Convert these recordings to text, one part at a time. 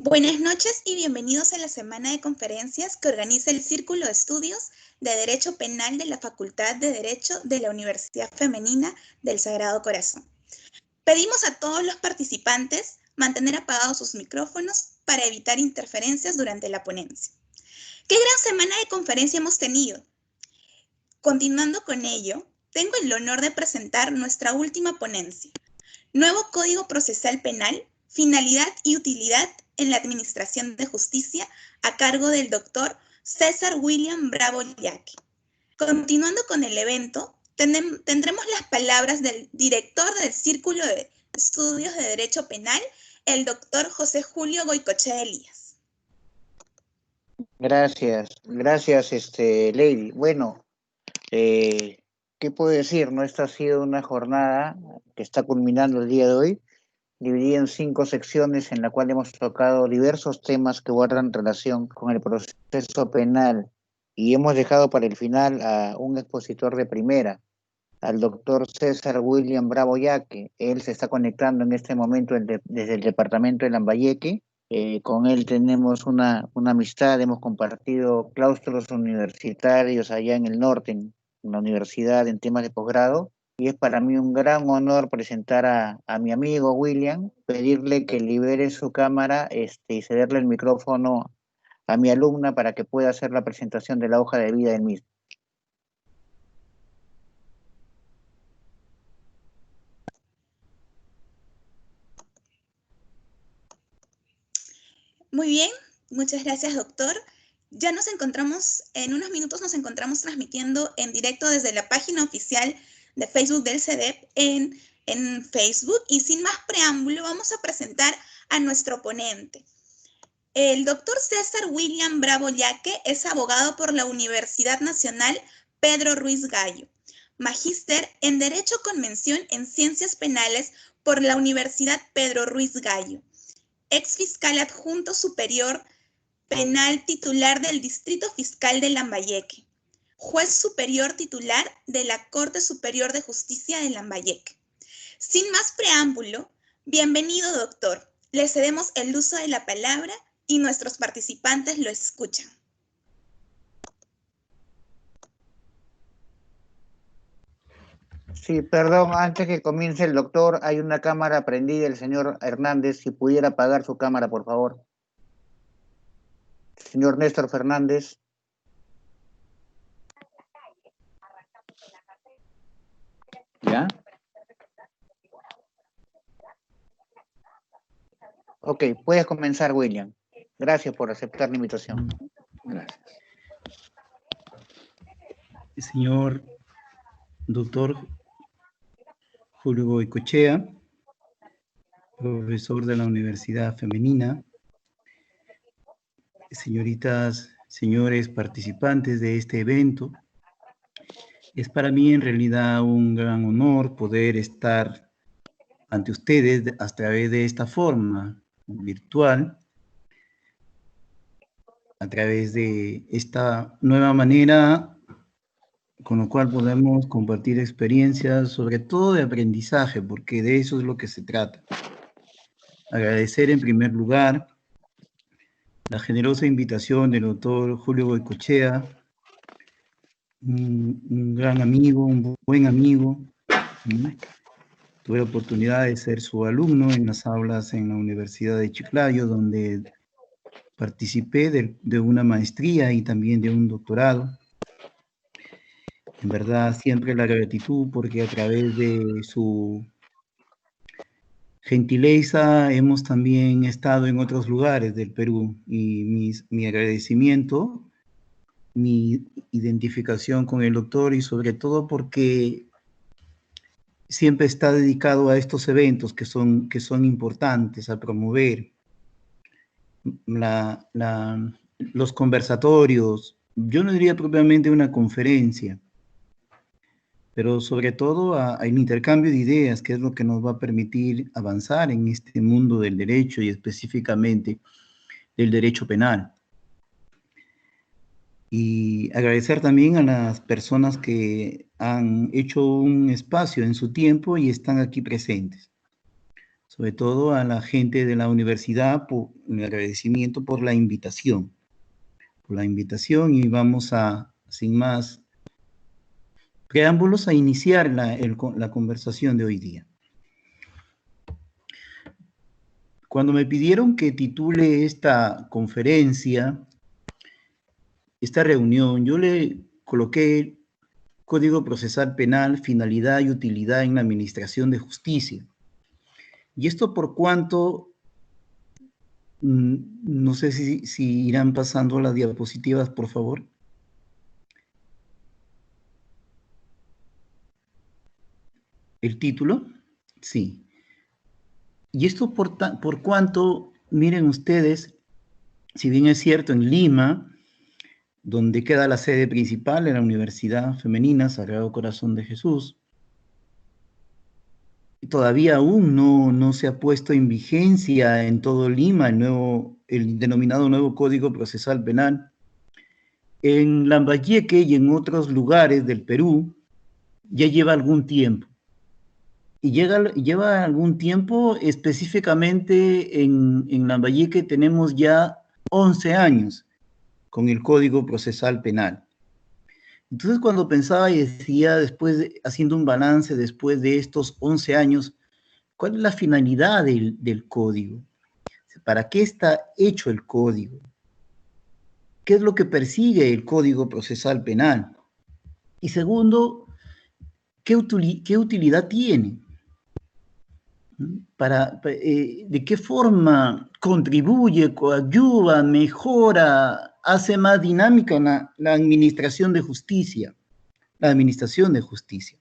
Buenas noches y bienvenidos a la semana de conferencias que organiza el Círculo de Estudios de Derecho Penal de la Facultad de Derecho de la Universidad Femenina del Sagrado Corazón. Pedimos a todos los participantes mantener apagados sus micrófonos para evitar interferencias durante la ponencia. ¡Qué gran semana de conferencia hemos tenido! Continuando con ello, tengo el honor de presentar nuestra última ponencia. Nuevo Código Procesal Penal, finalidad y utilidad en la Administración de Justicia, a cargo del doctor César William Bravo Yaque. Continuando con el evento, tendremos las palabras del director del Círculo de Estudios de Derecho Penal, el doctor José Julio Goicoechea Elías. Gracias, Lady. Bueno, ¿qué puedo decir? ¿No? Esta ha sido una jornada que está culminando el día de hoy, dividida en 5 secciones en la cual hemos tocado diversos temas que guardan relación con el proceso penal y hemos dejado para el final a un expositor de primera, al doctor César William Bravo Yaque. Él se está conectando en este momento desde el departamento de Lambayeque. Con él tenemos una amistad, hemos compartido claustros universitarios allá en el norte, en la universidad, en temas de posgrado, y es para mí un gran honor presentar a mi amigo William, pedirle que libere su cámara y cederle el micrófono a mi alumna para que pueda hacer la presentación de la hoja de vida del mismo. Muy bien, muchas gracias, doctor. Ya nos encontramos, en unos minutos nos encontramos transmitiendo en directo desde la página oficial de Facebook del CEDEP en Facebook. Y sin más preámbulo, vamos a presentar a nuestro ponente. El doctor César William Bravo Yaque es abogado por la Universidad Nacional Pedro Ruiz Gallo, magíster en Derecho con mención en Ciencias Penales por la Universidad Pedro Ruiz Gallo, ex fiscal adjunto superior penal titular del Distrito Fiscal de Lambayeque, juez superior titular de la Corte Superior de Justicia de Lambayeque. Sin más preámbulo, bienvenido, doctor. Le cedemos el uso de la palabra y nuestros participantes lo escuchan. Sí, perdón, antes que comience el doctor, hay una cámara prendida, el señor Hernández, si pudiera apagar su cámara, por favor. Señor Néstor Fernández. ¿Ya? Ok, puedes comenzar, William. Gracias por aceptar la invitación. Gracias. Señor doctor Julio Goicoechea, profesor de la Universidad Femenina, señoritas, señores participantes de este evento, es para mí en realidad un gran honor poder estar ante ustedes a través de esta forma virtual, a través de esta nueva manera con lo cual podemos compartir experiencias, sobre todo de aprendizaje, porque de eso es lo que se trata. Agradecer en primer lugar la generosa invitación del doctor Julio Goicoechea, un gran amigo, un buen amigo. Tuve la oportunidad de ser su alumno en las aulas en la Universidad de Chiclayo, donde participé de una maestría y también de un doctorado. En verdad, siempre la gratitud, porque a través de su gentileza hemos también estado en otros lugares del Perú, y mi agradecimiento, mi identificación con el doctor, y sobre todo porque siempre está dedicado a estos eventos que son importantes, a promover los conversatorios. Yo no diría propiamente una conferencia, pero sobre todo al intercambio de ideas, que es lo que nos va a permitir avanzar en este mundo del derecho y específicamente del derecho penal. Y agradecer también a las personas que han hecho un espacio en su tiempo y están aquí presentes. sobre todo a la gente de la universidad, un agradecimiento por la invitación. Y vamos a, sin más preámbulos, a iniciar la conversación de hoy día. Cuando me pidieron que titule esta conferencia, esta reunión, yo le coloqué Código Procesal Penal, finalidad y utilidad en la administración de justicia. Y esto por cuanto, no sé si irán pasando las diapositivas, por favor. ¿El título? Sí. Y esto por cuanto, miren ustedes, si bien es cierto, en Lima, donde queda la sede principal de la Universidad Femenina Sagrado Corazón de Jesús, todavía aún no se ha puesto en vigencia en todo Lima el denominado nuevo Código Procesal Penal. En Lambayeque y en otros lugares del Perú ya lleva algún tiempo. Y lleva algún tiempo, específicamente en Lambayeque tenemos ya 11 años con el Código Procesal Penal. Entonces, cuando pensaba y decía, haciendo un balance después de estos 11 años, ¿cuál es la finalidad del código? ¿Para qué está hecho el código? ¿Qué es lo que persigue el Código Procesal Penal? Y segundo, ¿qué utilidad tiene? ¿De qué forma contribuye, coadyuva, mejora, hace más dinámica la administración de justicia? La administración de justicia.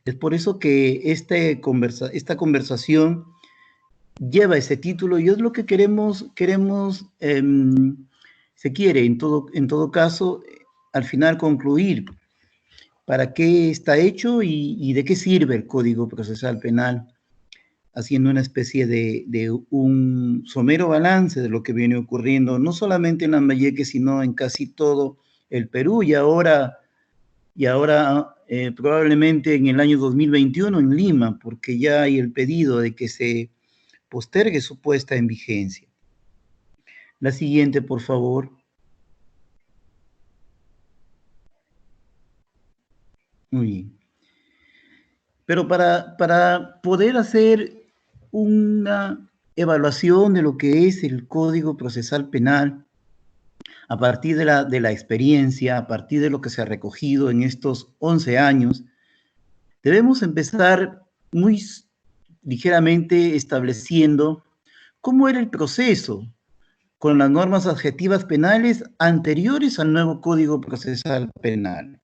Es por eso que esta conversación lleva ese título y es lo que se quiere en todo caso, al final concluir para qué está hecho y de qué sirve el Código Procesal Penal, haciendo una especie de un somero balance de lo que viene ocurriendo, no solamente en Lambayeque, sino en casi todo el Perú, y ahora probablemente en el año 2021 en Lima, porque ya hay el pedido de que se postergue su puesta en vigencia. La siguiente, por favor. Muy bien. Pero para poder hacer una evaluación de lo que es el Código Procesal Penal, a partir de la experiencia, a partir de lo que se ha recogido en estos 11 años, debemos empezar muy ligeramente estableciendo cómo era el proceso con las normas adjetivas penales anteriores al nuevo Código Procesal Penal.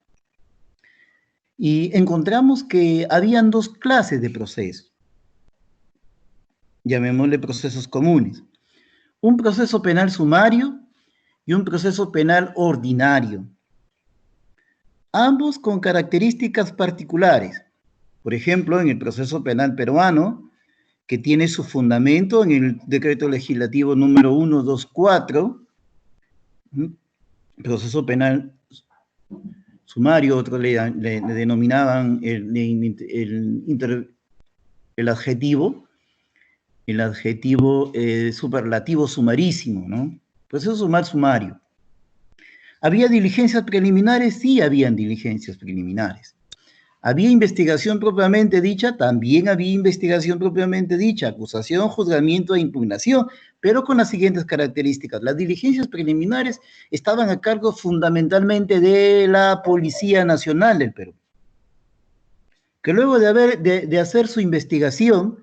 Y encontramos que habían dos clases de procesos, llamémosle procesos comunes, un proceso penal sumario y un proceso penal ordinario, ambos con características particulares. Por ejemplo, en el proceso penal peruano, que tiene su fundamento en el decreto legislativo número 124, proceso penal sumario, otros le denominaban el adjetivo superlativo sumarísimo, ¿no? Proceso sumario. ¿Había diligencias preliminares? Sí, habían diligencias preliminares. ¿Había investigación propiamente dicha? También había investigación propiamente dicha, acusación, juzgamiento e impugnación, pero con las siguientes características. Las diligencias preliminares estaban a cargo fundamentalmente de la Policía Nacional del Perú, que luego de hacer su investigación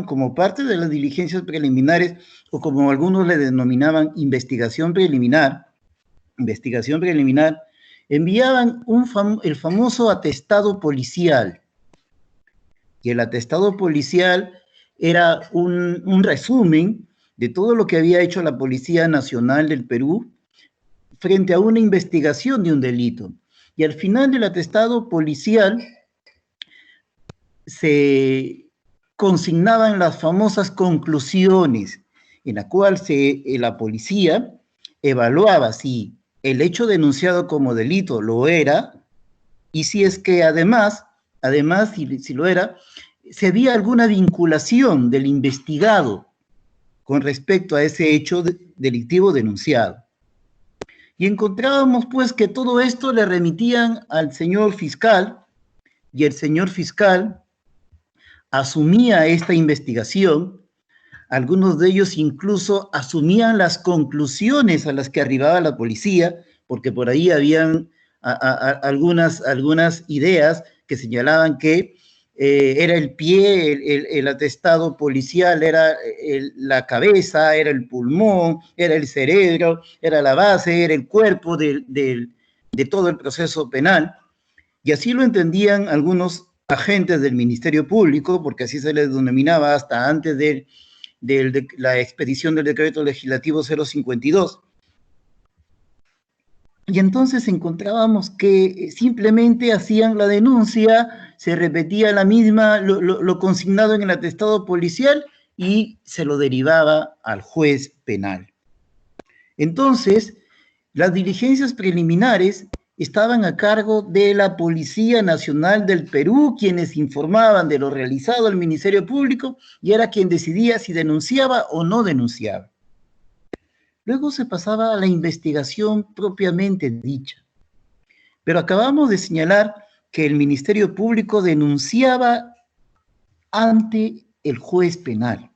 como parte de las diligencias preliminares, o como algunos le denominaban investigación preliminar, enviaban el famoso atestado policial. Y el atestado policial era un resumen de todo lo que había hecho la Policía Nacional del Perú frente a una investigación de un delito. Y al final del atestado policial se consignaban las famosas conclusiones, en la cual la policía evaluaba si el hecho denunciado como delito lo era, y si es que además, si lo era, si había alguna vinculación del investigado con respecto a ese hecho delictivo denunciado. Y encontrábamos pues que todo esto le remitían al señor fiscal, y el señor fiscal asumía esta investigación. Algunos de ellos incluso asumían las conclusiones a las que arribaba la policía, porque por ahí habían algunas ideas que señalaban que era el pie, el atestado policial, era la cabeza, era el pulmón, era el cerebro, era la base, era el cuerpo de todo el proceso penal. Y así lo entendían algunos agentes del Ministerio Público, porque así se les denominaba hasta antes de la expedición del decreto legislativo 052. Y entonces encontrábamos que simplemente hacían la denuncia, se repetía la misma, lo consignado en el atestado policial y se lo derivaba al juez penal. Entonces, las diligencias preliminares estaban a cargo de la Policía Nacional del Perú, quienes informaban de lo realizado al Ministerio Público y era quien decidía si denunciaba o no denunciaba. Luego se pasaba a la investigación propiamente dicha. Pero acabamos de señalar que el Ministerio Público denunciaba ante el juez penal.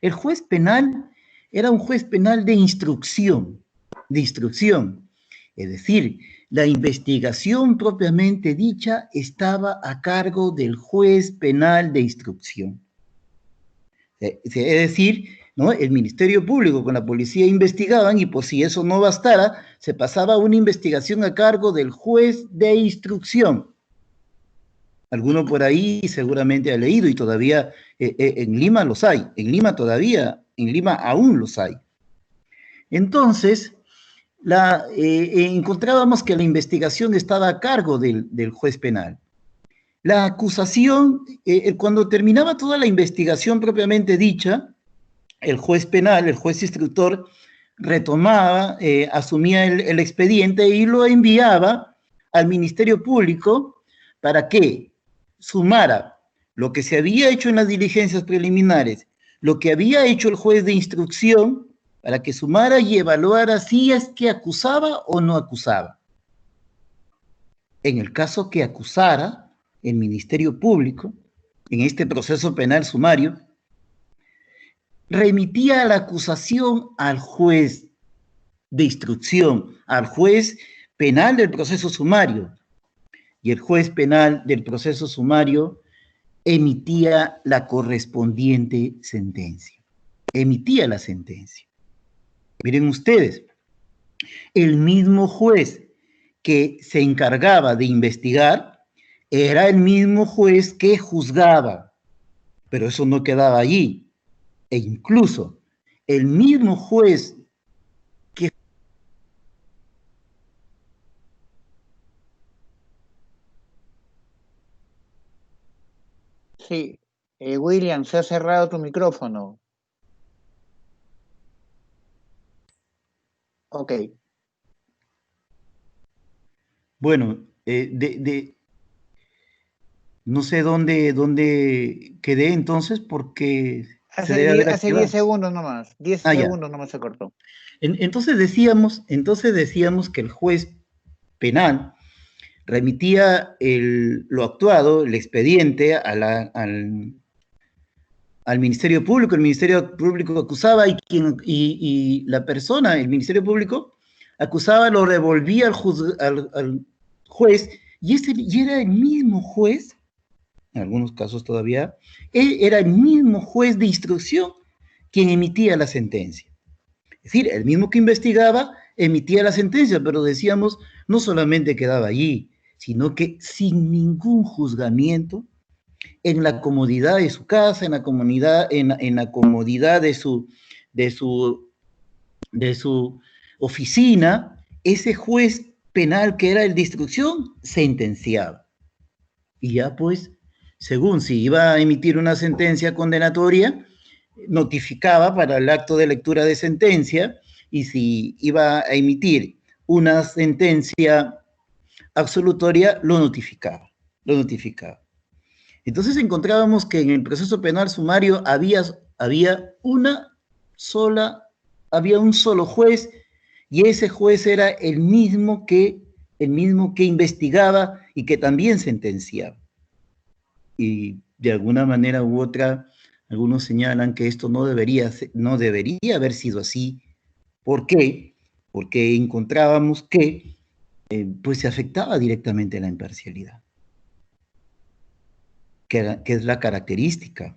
El juez penal era un juez penal de instrucción, es decir, la investigación propiamente dicha estaba a cargo del juez penal de instrucción. Es decir, ¿no? El Ministerio Público con la policía investigaban y por si eso no bastara, se pasaba una investigación a cargo del juez de instrucción. Alguno por ahí seguramente ha leído y todavía en Lima los hay, en Lima aún los hay. Entonces, encontrábamos que la investigación estaba a cargo del juez penal. La acusación, cuando terminaba toda la investigación propiamente dicha, el juez penal, el juez instructor, retomaba, asumía el expediente y lo enviaba al Ministerio Público para que sumara lo que se había hecho en las diligencias preliminares, lo que había hecho el juez de instrucción, para que sumara y evaluara si es que acusaba o no acusaba. En el caso que acusara, el Ministerio Público, en este proceso penal sumario, remitía la acusación al juez de instrucción, al juez penal del proceso sumario, y el juez penal del proceso sumario emitía la correspondiente sentencia. Emitía la sentencia. Miren ustedes, el mismo juez que se encargaba de investigar era el mismo juez que juzgaba, pero eso no quedaba allí. E incluso el mismo juez que... Sí, William, se ha cerrado tu micrófono. Ok. Bueno, no sé dónde quedé entonces porque se debe haber Hace 10 segundos nomás. 10 segundos nomás se cortó. Entonces decíamos que el juez penal remitía lo actuado, el expediente, al Ministerio Público. El Ministerio Público acusaba y la persona, el Ministerio Público, acusaba, lo revolvía al juez y era el mismo juez, en algunos casos todavía, era el mismo juez de instrucción quien emitía la sentencia. Es decir, el mismo que investigaba emitía la sentencia, pero decíamos, no solamente quedaba allí, sino que sin ningún juzgamiento, en la comodidad de su casa, en la comodidad de su oficina, ese juez penal que era el de instrucción sentenciaba. Y ya pues, según si iba a emitir una sentencia condenatoria, notificaba para el acto de lectura de sentencia, y si iba a emitir una sentencia absolutoria, lo notificaba. Entonces encontrábamos que en el proceso penal sumario había un solo juez, y ese juez era el mismo que investigaba y que también sentenciaba. Y de alguna manera u otra, algunos señalan que esto no debería haber sido así. ¿Por qué? Porque encontrábamos que pues se afectaba directamente la imparcialidad, que es la característica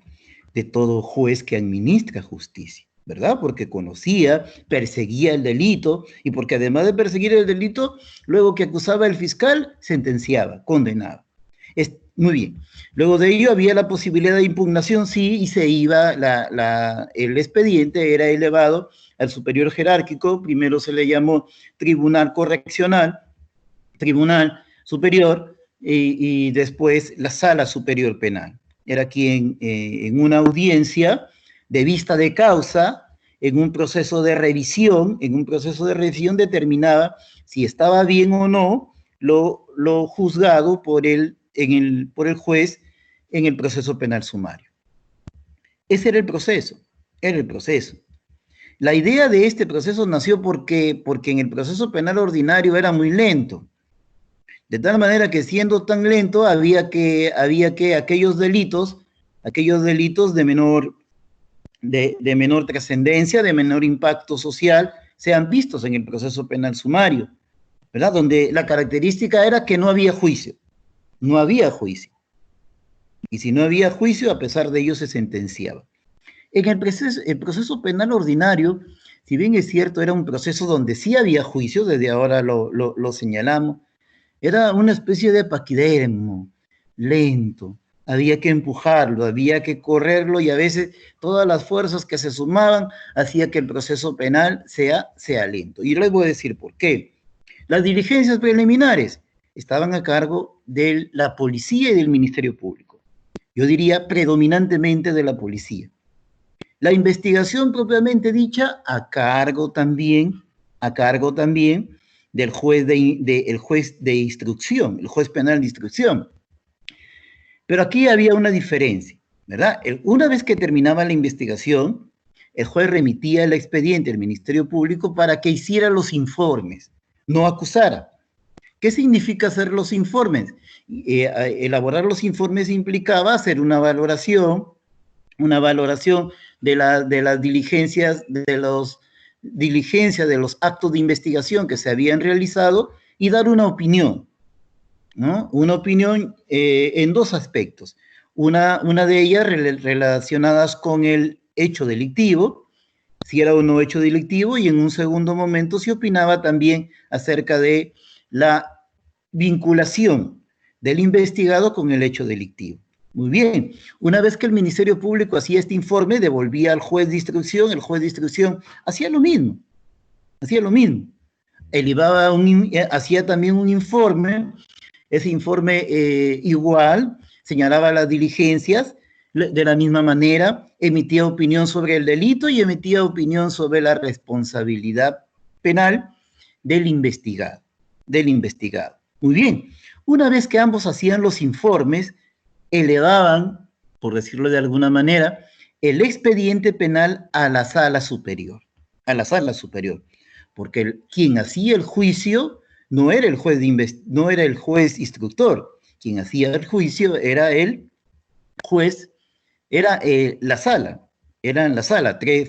de todo juez que administra justicia, ¿verdad? Porque conocía, perseguía el delito, y porque además de perseguir el delito, luego que acusaba el fiscal, sentenciaba, condenaba. Muy bien. Luego de ello había la posibilidad de impugnación, sí, y se iba, el expediente era elevado al superior jerárquico. Primero se le llamó tribunal correccional, tribunal superior, y después la sala superior penal. Era quien en una audiencia de vista de causa, en un proceso de revisión, determinaba si estaba bien o no lo juzgado por el juez en el proceso penal sumario. Ese era el proceso, La idea de este proceso nació porque en el proceso penal ordinario era muy lento, de tal manera que siendo tan lento había que aquellos delitos de menor trascendencia, de menor impacto social, sean vistos en el proceso penal sumario, ¿verdad? Donde la característica era que no había juicio. Y si no había juicio, a pesar de ello se sentenciaba. En el proceso penal ordinario, si bien es cierto, era un proceso donde sí había juicio, desde ahora lo señalamos, era una especie de paquidermo, lento. Había que empujarlo, había que correrlo, y a veces todas las fuerzas que se sumaban hacía que el proceso penal sea lento. Y les voy a decir por qué. Las diligencias preliminares estaban a cargo de la policía y del Ministerio Público. Yo diría predominantemente de la policía. La investigación propiamente dicha a cargo también del juez el juez de instrucción, el juez penal de instrucción. Pero aquí había una diferencia, ¿verdad? Una vez que terminaba la investigación, el juez remitía el expediente al Ministerio Público para que hiciera los informes, no acusara. ¿Qué significa hacer los informes? Elaborar los informes implicaba hacer una valoración de las diligencias, de los actos de investigación que se habían realizado, y dar una opinión, ¿no? Una opinión en dos aspectos. Una de ellas relacionadas con el hecho delictivo, si era o no hecho delictivo, y en un segundo momento se opinaba también acerca de la vinculación del investigado con el hecho delictivo. Muy bien, una vez que el Ministerio Público hacía este informe, devolvía al juez de instrucción, el juez de instrucción hacía lo mismo, hacía también un informe, ese informe igual, señalaba las diligencias, de la misma manera, emitía opinión sobre el delito y emitía opinión sobre la responsabilidad penal del investigado. Muy bien, una vez que ambos hacían los informes, elevaban, por decirlo de alguna manera, el expediente penal a la sala superior, porque quien hacía el juicio no era el juez instructor, quien hacía el juicio era el juez, era la sala,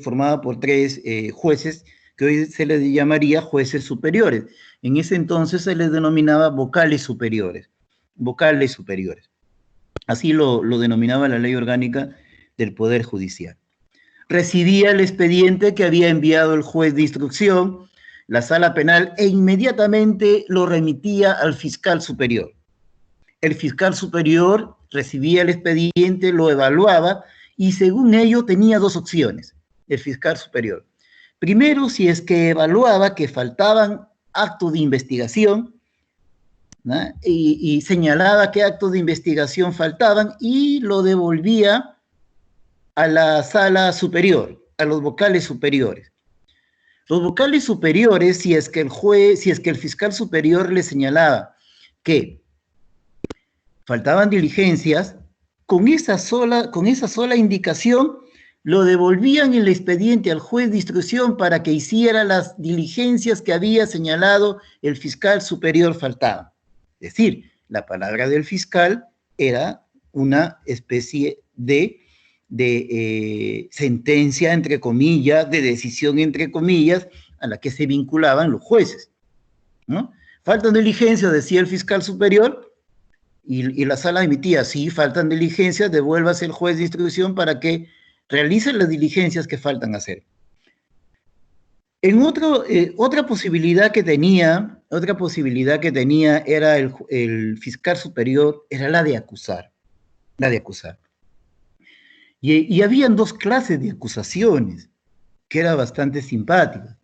formada por tres jueces, que hoy se les llamaría jueces superiores. En ese entonces se les denominaba vocales superiores. Así lo denominaba la ley orgánica del Poder Judicial. Recibía el expediente que había enviado el juez de instrucción, la sala penal, e inmediatamente lo remitía al fiscal superior. El fiscal superior recibía el expediente, lo evaluaba, y según ello tenía dos opciones, el fiscal superior. Primero, si es que evaluaba que faltaban actos de investigación, ¿no? y señalaba qué actos de investigación faltaban, y lo devolvía a la sala superior, a los vocales superiores. Los vocales superiores, si es que el fiscal superior le señalaba que faltaban diligencias, con esa sola indicación, lo devolvían el expediente al juez de instrucción para que hiciera las diligencias que había señalado el fiscal superior faltaban. Es decir, la palabra del fiscal era una especie de sentencia, entre comillas, de decisión, entre comillas, a la que se vinculaban los jueces, ¿no? Faltan diligencias, decía el fiscal superior, y la sala emitía, sí, faltan diligencias, devuélvase el juez de instrucción para que realice las diligencias que faltan hacer. En otra posibilidad que tenía era el fiscal superior, era la de acusar. Y habían dos clases de acusaciones, que era bastante simpática.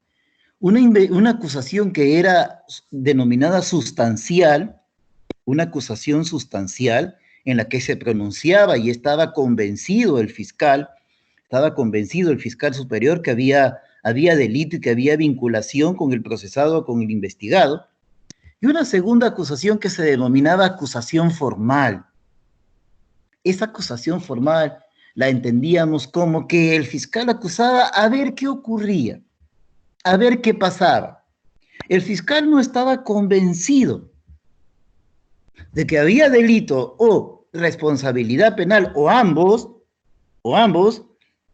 Una acusación que era denominada sustancial, una acusación sustancial en la que se pronunciaba y estaba convencido el fiscal superior que había delito y que había vinculación con el procesado o con el investigado, y una segunda acusación que se denominaba acusación formal. Esa acusación formal la entendíamos como que el fiscal acusaba a ver qué ocurría, a ver qué pasaba. El fiscal no estaba convencido de que había delito o responsabilidad penal o ambos,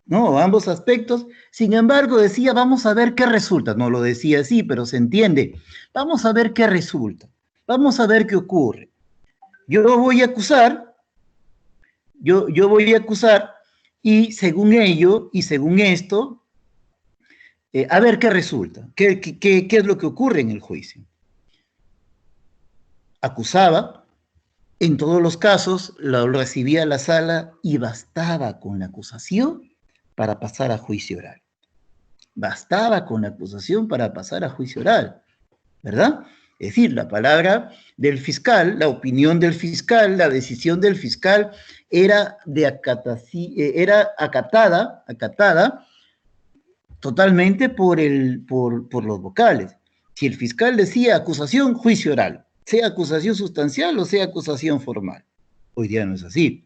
¿no? O ambos aspectos. Sin embargo, decía, vamos a ver qué resulta. No lo decía así, pero se entiende. Vamos a ver qué resulta. Vamos a ver qué ocurre. Yo voy a acusar y según ello, y según esto, a ver qué resulta. ¿Qué es lo que ocurre en el juicio? Acusaba, en todos los casos, lo recibía la sala y bastaba con la acusación para pasar a juicio oral. Bastaba con la acusación para pasar a juicio oral, ¿verdad? Es decir, la palabra del fiscal, la opinión del fiscal, la decisión del fiscal era acatada totalmente por los vocales. Si el fiscal decía acusación, juicio oral, sea acusación sustancial o sea acusación formal. Hoy día no es así.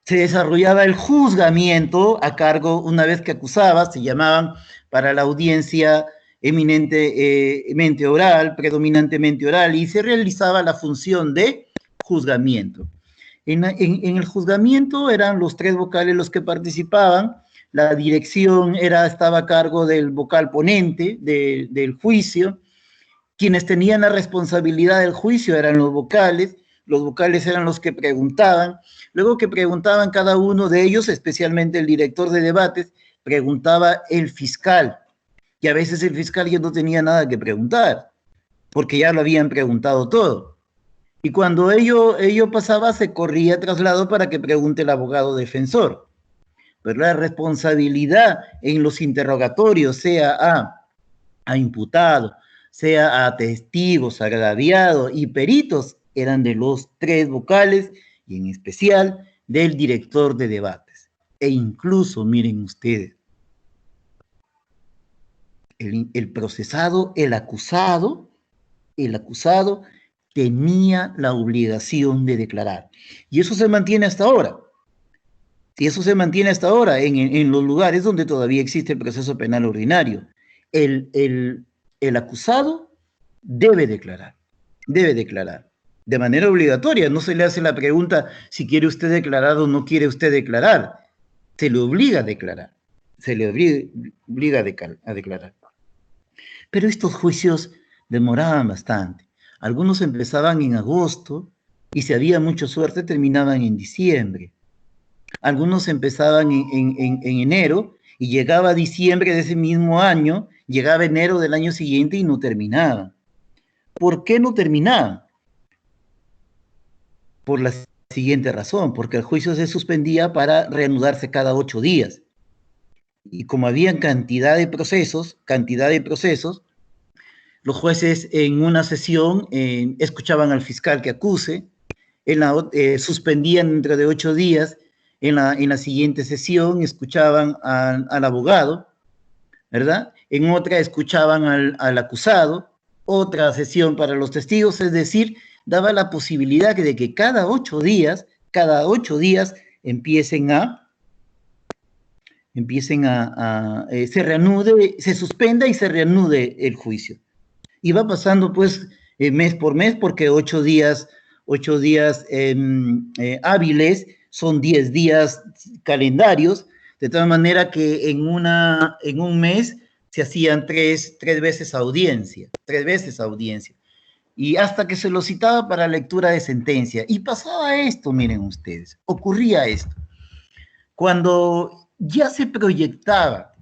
Se desarrollaba el juzgamiento a cargo, una vez que acusaba, se llamaban para la audiencia eminentemente oral, predominantemente oral, y se realizaba la función de juzgamiento. En el juzgamiento eran los tres vocales los que participaban, la dirección estaba a cargo del vocal ponente del juicio, quienes tenían la responsabilidad del juicio eran los vocales eran los que preguntaban, luego que preguntaban cada uno de ellos, especialmente el director de debates, preguntaba el fiscal, y a veces el fiscal ya no tenía nada que preguntar, porque ya lo habían preguntado todo. Y cuando ello pasaba, se corría traslado para que pregunte el abogado defensor. Pero la responsabilidad en los interrogatorios, sea a imputado, sea a testigos, agraviados y peritos, eran de los tres vocales y en especial del director de debates. E incluso, miren ustedes, el procesado, el acusado tenía la obligación de declarar. Y eso se mantiene hasta ahora. En los lugares donde todavía existe el proceso penal ordinario. El acusado debe declarar. De manera obligatoria. No se le hace la pregunta si quiere usted declarar o no quiere usted declarar. Se le obliga a declarar. A declarar. Pero estos juicios demoraban bastante. Algunos empezaban en agosto y si había mucha suerte terminaban en diciembre. Algunos empezaban en enero y llegaba diciembre de ese mismo año, llegaba enero del año siguiente y no terminaban. ¿Por qué no terminaban? Por la siguiente razón, porque el juicio se suspendía para reanudarse cada 8 días. Y como había cantidad de procesos, los jueces en una sesión escuchaban al fiscal que acuse, suspendían dentro de 8 días, en la siguiente sesión escuchaban al abogado, ¿verdad? En otra escuchaban al acusado, otra sesión para los testigos, es decir, daba la posibilidad de que cada 8 días empiecen a se reanude, se suspenda y se reanude el juicio. Y va pasando pues mes por mes, porque 8 días hábiles son 10 días calendarios, de tal manera que en un mes se hacían tres veces audiencia, y hasta que se lo citaba para lectura de sentencia. Y pasaba esto, miren ustedes, ocurría esto. Cuando ya se proyectaba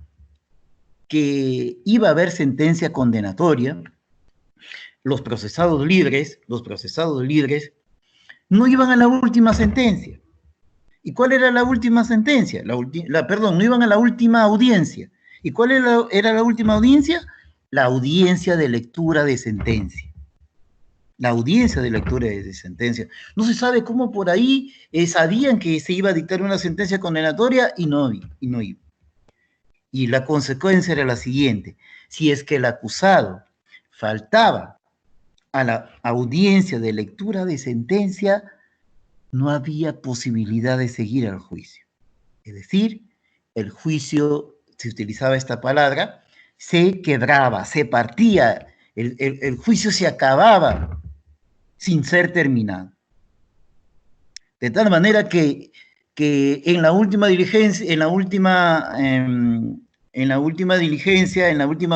que iba a haber sentencia condenatoria, los procesados libres no iban a la última sentencia. ¿Y cuál era la última sentencia? No iban a la última audiencia. ¿Y cuál era la última audiencia? La audiencia de lectura de sentencia. La audiencia de lectura de sentencia. No se sabe cómo por ahí sabían que se iba a dictar una sentencia condenatoria y no iba. Y la consecuencia era la siguiente: si es que el acusado faltaba a la audiencia de lectura de sentencia, no había posibilidad de seguir al juicio. Es decir, el juicio, se utilizaba esta palabra, se quebraba, se partía, el juicio se acababa sin ser terminado. De tal manera que en la última diligencia, en la última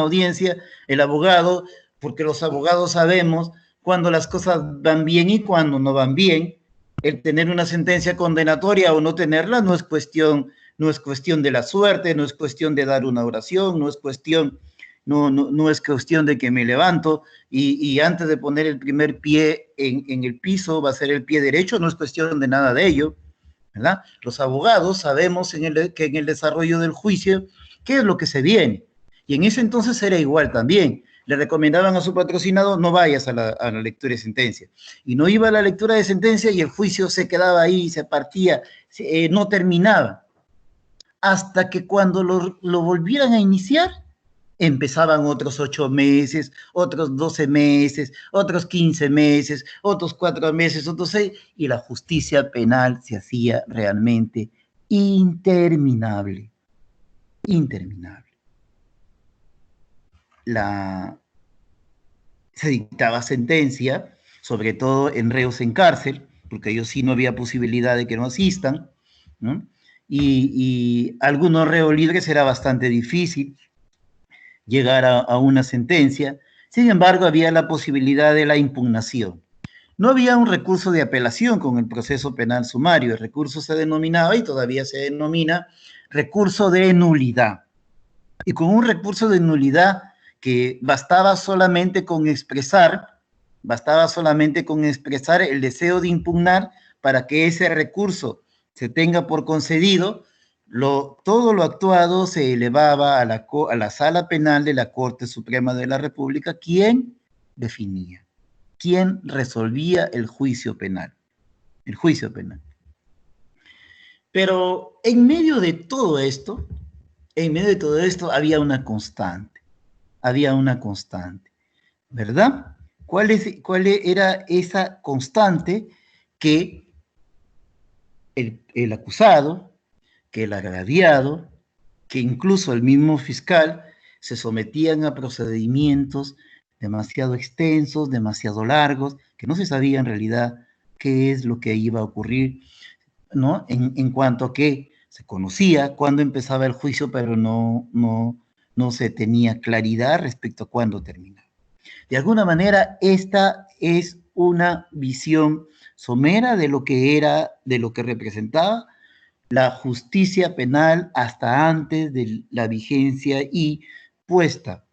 audiencia, el abogado, porque los abogados sabemos cuando las cosas van bien y cuando no van bien, el tener una sentencia condenatoria o no tenerla no es cuestión de la suerte, no es cuestión de dar una oración, no es cuestión de que me levanto y antes de poner el primer pie en el piso va a ser el pie derecho, no es cuestión de nada de ello, ¿verdad? Los abogados sabemos que en el desarrollo del juicio qué es lo que se viene, y en ese entonces era igual también. Le recomendaban a su patrocinado: no vayas a la lectura de sentencia. Y no iba a la lectura de sentencia y el juicio se quedaba ahí, se partía, no terminaba. Hasta que cuando lo volvieran a iniciar, empezaban otros 8 meses, otros 12 meses, otros 15 meses, otros 4 meses, otros 6, y la justicia penal se hacía realmente interminable. Se dictaba sentencia, sobre todo en reos en cárcel, porque ellos sí no había posibilidad de que no asistan, ¿no? Y algunos reos libres era bastante difícil llegar a una sentencia. Sin embargo, había la posibilidad de la impugnación. No había un recurso de apelación con el proceso penal sumario. El recurso se denominaba, y todavía se denomina, recurso de nulidad. Y con un recurso de nulidad que bastaba solamente con expresar el deseo de impugnar para que ese recurso se tenga por concedido, todo lo actuado se elevaba a la Sala Penal de la Corte Suprema de la República, quien definía, quien resolvía el juicio penal. Pero en medio de todo esto había una constante, ¿verdad? ¿Cuál era esa constante? Que el acusado, que el agraviado, que incluso el mismo fiscal se sometían a procedimientos demasiado extensos, demasiado largos, que no se sabía en realidad qué es lo que iba a ocurrir, ¿no? En cuanto a que se conocía cuándo empezaba el juicio, pero no se tenía claridad respecto a cuándo terminaba. De alguna manera, esta es una visión somera de lo que representaba la justicia penal hasta antes de la vigencia y puesta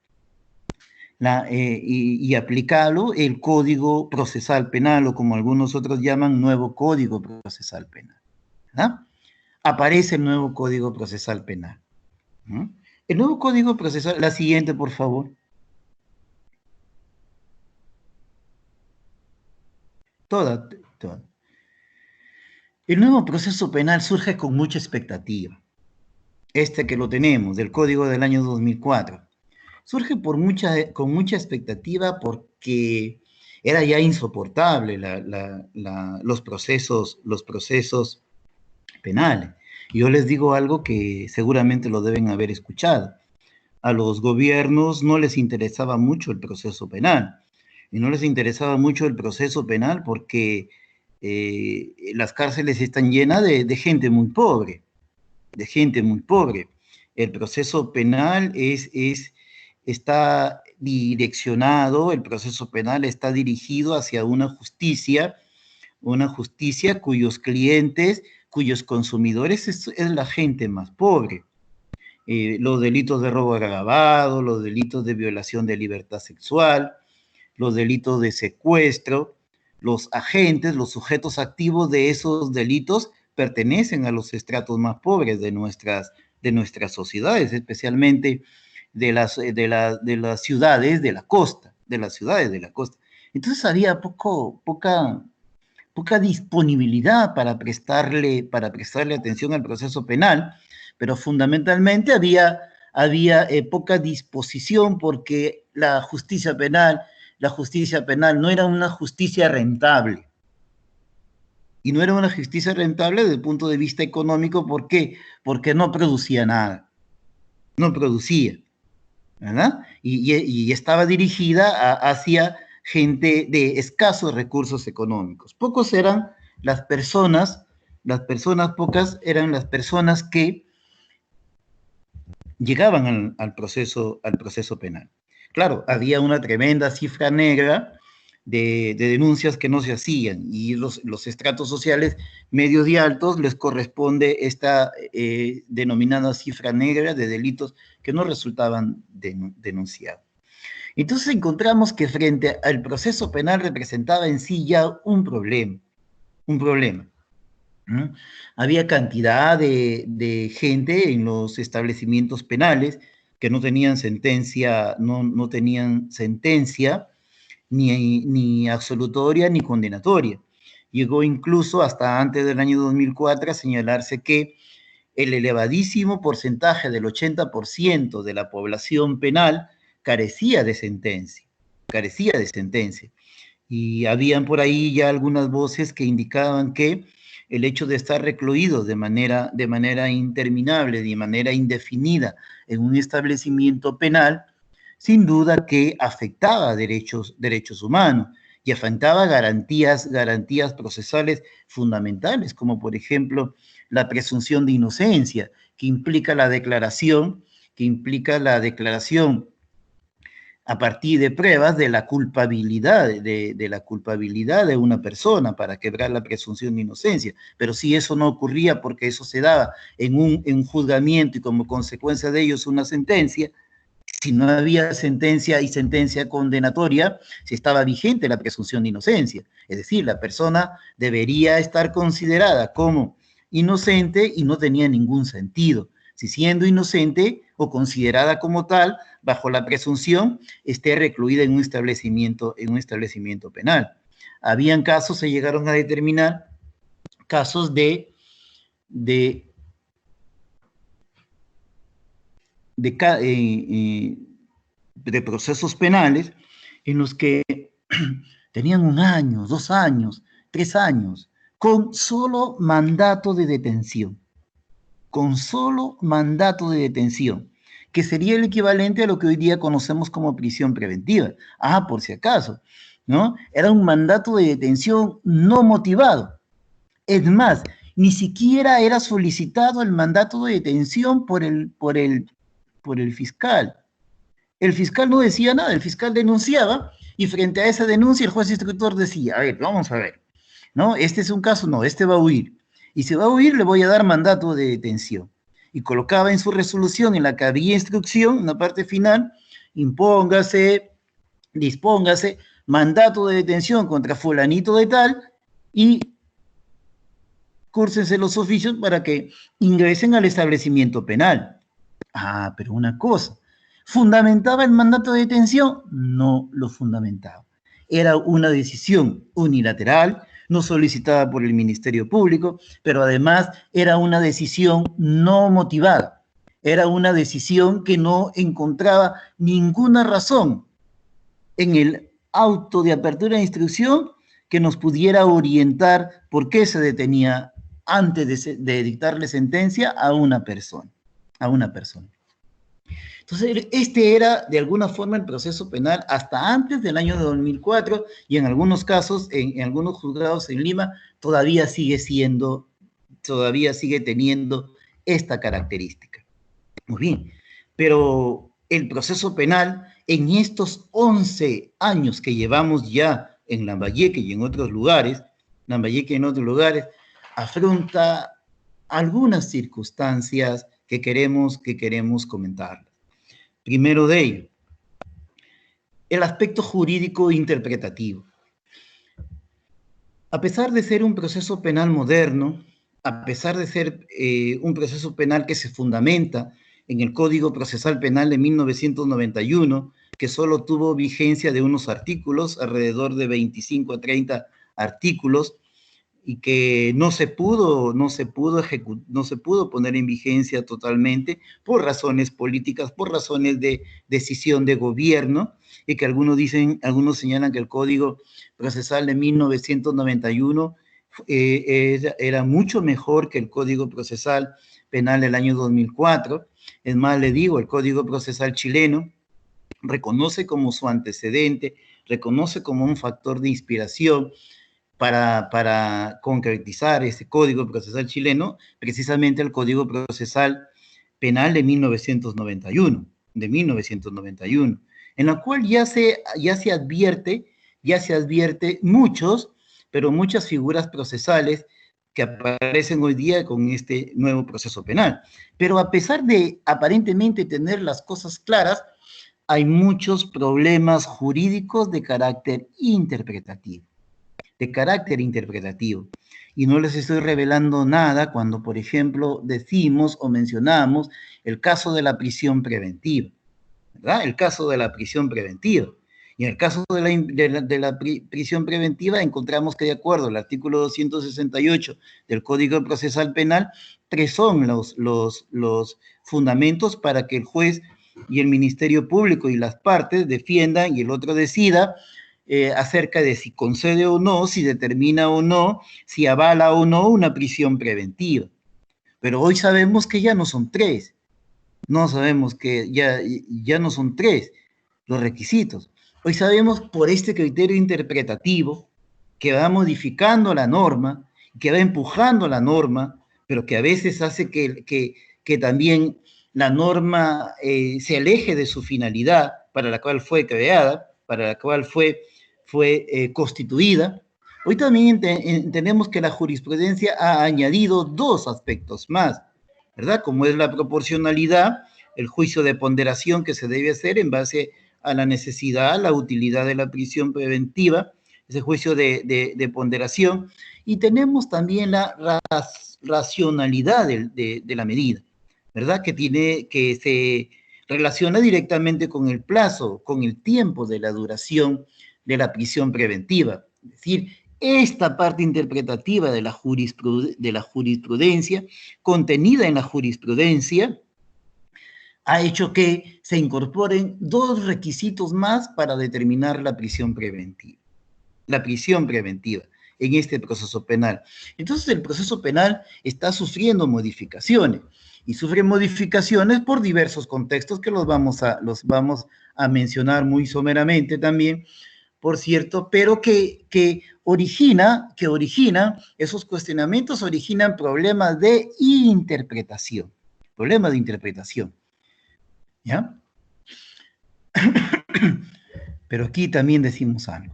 y aplicado el Código Procesal Penal, o como algunos otros llaman, nuevo Código Procesal Penal, ¿verdad? Aparece el nuevo Código Procesal Penal, ¿no? El nuevo Código Procesal, la siguiente, por favor. Toda. El nuevo proceso penal surge con mucha expectativa. Que lo tenemos, del Código del año 2004. Surge con mucha expectativa porque Era ya insoportable los procesos penales. Yo les digo algo que seguramente lo deben haber escuchado. A los gobiernos no les interesaba mucho el proceso penal. Y no les interesaba mucho el proceso penal porque las cárceles están llenas de gente muy pobre, de gente muy pobre. El proceso penal está direccionado, el proceso penal está dirigido hacia una justicia cuyos clientes, cuyos consumidores es la gente más pobre. Los delitos de robo agravado, los delitos de violación de libertad sexual, los delitos de secuestro, los agentes, los sujetos activos de esos delitos pertenecen a los estratos más pobres de nuestras sociedades, especialmente de las ciudades de la costa, Entonces había poca disponibilidad para prestarle atención al proceso penal, pero fundamentalmente había poca disposición porque la justicia penal no era una justicia rentable. Y no era una justicia rentable desde el punto de vista económico. ¿Por qué? Porque no producía nada. No producía, ¿verdad? Y estaba dirigida hacia gente de escasos recursos económicos. Pocas eran las personas que llegaban al proceso penal. Claro, había una tremenda cifra negra de denuncias que no se hacían, y los estratos sociales medios y altos les corresponde esta denominada cifra negra de delitos que no resultaban denunciados. Entonces encontramos que frente al proceso penal representaba en sí ya un problema. ¿No? Había cantidad de gente en los establecimientos penales que no tenían sentencia, ni absolutoria ni condenatoria. Llegó incluso hasta antes del año 2004 a señalarse que el elevadísimo porcentaje del 80% de la población penal carecía de sentencia. Y habían por ahí ya algunas voces que indicaban que el hecho de estar recluidos de manera interminable, de manera indefinida en un establecimiento penal, sin duda que afectaba derechos humanos y afectaba garantías procesales fundamentales, como por ejemplo la presunción de inocencia, que implica la declaración a partir de pruebas de la culpabilidad de una persona para quebrar la presunción de inocencia. Pero si eso no ocurría, porque eso se daba en un juzgamiento y como consecuencia de ello una sentencia, si no había sentencia condenatoria, si estaba vigente la presunción de inocencia. Es decir, la persona debería estar considerada como inocente y no tenía ningún sentido. Si siendo inocente o considerada como tal, bajo la presunción, esté recluida en un establecimiento penal. Habían casos, se llegaron a determinar casos de procesos penales en los que tenían 1 año, 2 años, 3 años, con solo mandato de detención. Que sería el equivalente a lo que hoy día conocemos como prisión preventiva. Por si acaso, ¿no? Era un mandato de detención no motivado. Es más, ni siquiera era solicitado el mandato de detención por el fiscal. El fiscal no decía nada, el fiscal denunciaba, y frente a esa denuncia el juez instructor decía, a ver, vamos a ver, ¿no? Este es un caso, no, este va a huir. Y si va a huir, le voy a dar mandato de detención. Y colocaba en su resolución, en la que había instrucción, en la parte final, dispóngase, mandato de detención contra fulanito de tal, y cúrsense los oficios para que ingresen al establecimiento penal. Pero una cosa, ¿fundamentaba el mandato de detención? No lo fundamentaba. Era una decisión unilateral, no solicitada por el Ministerio Público, pero además era una decisión no motivada. Era una decisión que no encontraba ninguna razón en auto de apertura de instrucción que nos pudiera orientar por qué se detenía antes de dictarle sentencia a una persona. Entonces, este era de alguna forma el proceso penal hasta antes del año 2004 y en algunos casos, en algunos juzgados en Lima, todavía sigue teniendo esta característica. Muy bien, pero el proceso penal en estos 11 años que llevamos ya en Lambayeque y en otros lugares, afronta algunas circunstancias que queremos comentar. Primero de ello, el aspecto jurídico interpretativo. A pesar de ser un proceso penal moderno, a pesar de ser un proceso penal que se fundamenta en el Código Procesal Penal de 1991, que solo tuvo vigencia de unos artículos, alrededor de 25 a 30 artículos, y que no se pudo poner en vigencia totalmente por razones políticas, por razones de decisión de gobierno, y que algunos señalan que el Código Procesal de 1991 era mucho mejor que el Código Procesal Penal del año 2004. Es más, le digo, el Código Procesal chileno reconoce como su antecedente, reconoce como un factor de inspiración para concretizar ese Código Procesal chileno, precisamente el Código Procesal Penal de 1991, en la cual ya se advierte muchas figuras procesales que aparecen hoy día con este nuevo proceso penal. Pero a pesar de aparentemente tener las cosas claras, hay muchos problemas jurídicos de carácter interpretativo. Y no les estoy revelando nada cuando, por ejemplo, decimos o mencionamos el caso de la prisión preventiva, ¿verdad? El caso de la prisión preventiva. Y en el caso de la prisión preventiva encontramos que de acuerdo al artículo 268 del Código Procesal Penal, tres son los fundamentos para que el juez y el Ministerio Público y las partes defiendan y el otro decida acerca de si concede o no, si determina o no, si avala o no una prisión preventiva. Pero hoy sabemos que ya no son tres. No sabemos que ya no son tres los requisitos. Hoy sabemos por este criterio interpretativo que va modificando la norma, que va empujando la norma, pero que a veces hace que también la norma se aleje de su finalidad para la cual fue creada, para la cual fue constituida. Hoy también entendemos que la jurisprudencia ha añadido dos aspectos más, ¿verdad? Como es la proporcionalidad, el juicio de ponderación que se debe hacer en base a la necesidad, la utilidad de la prisión preventiva, ese juicio de ponderación, y tenemos también la racionalidad de la medida, ¿verdad? Que se relaciona directamente con el plazo, con el tiempo de la duración de la prisión preventiva. Es decir, esta parte interpretativa de la jurisprudencia, contenida en la jurisprudencia, ha hecho que se incorporen dos requisitos más para determinar la prisión preventiva. La prisión preventiva en este proceso penal. Entonces, el proceso penal está sufriendo modificaciones, y sufre modificaciones por diversos contextos que los vamos a mencionar muy someramente también, por cierto, pero que origina esos cuestionamientos, originan problemas de interpretación, ¿ya? Pero aquí también decimos algo,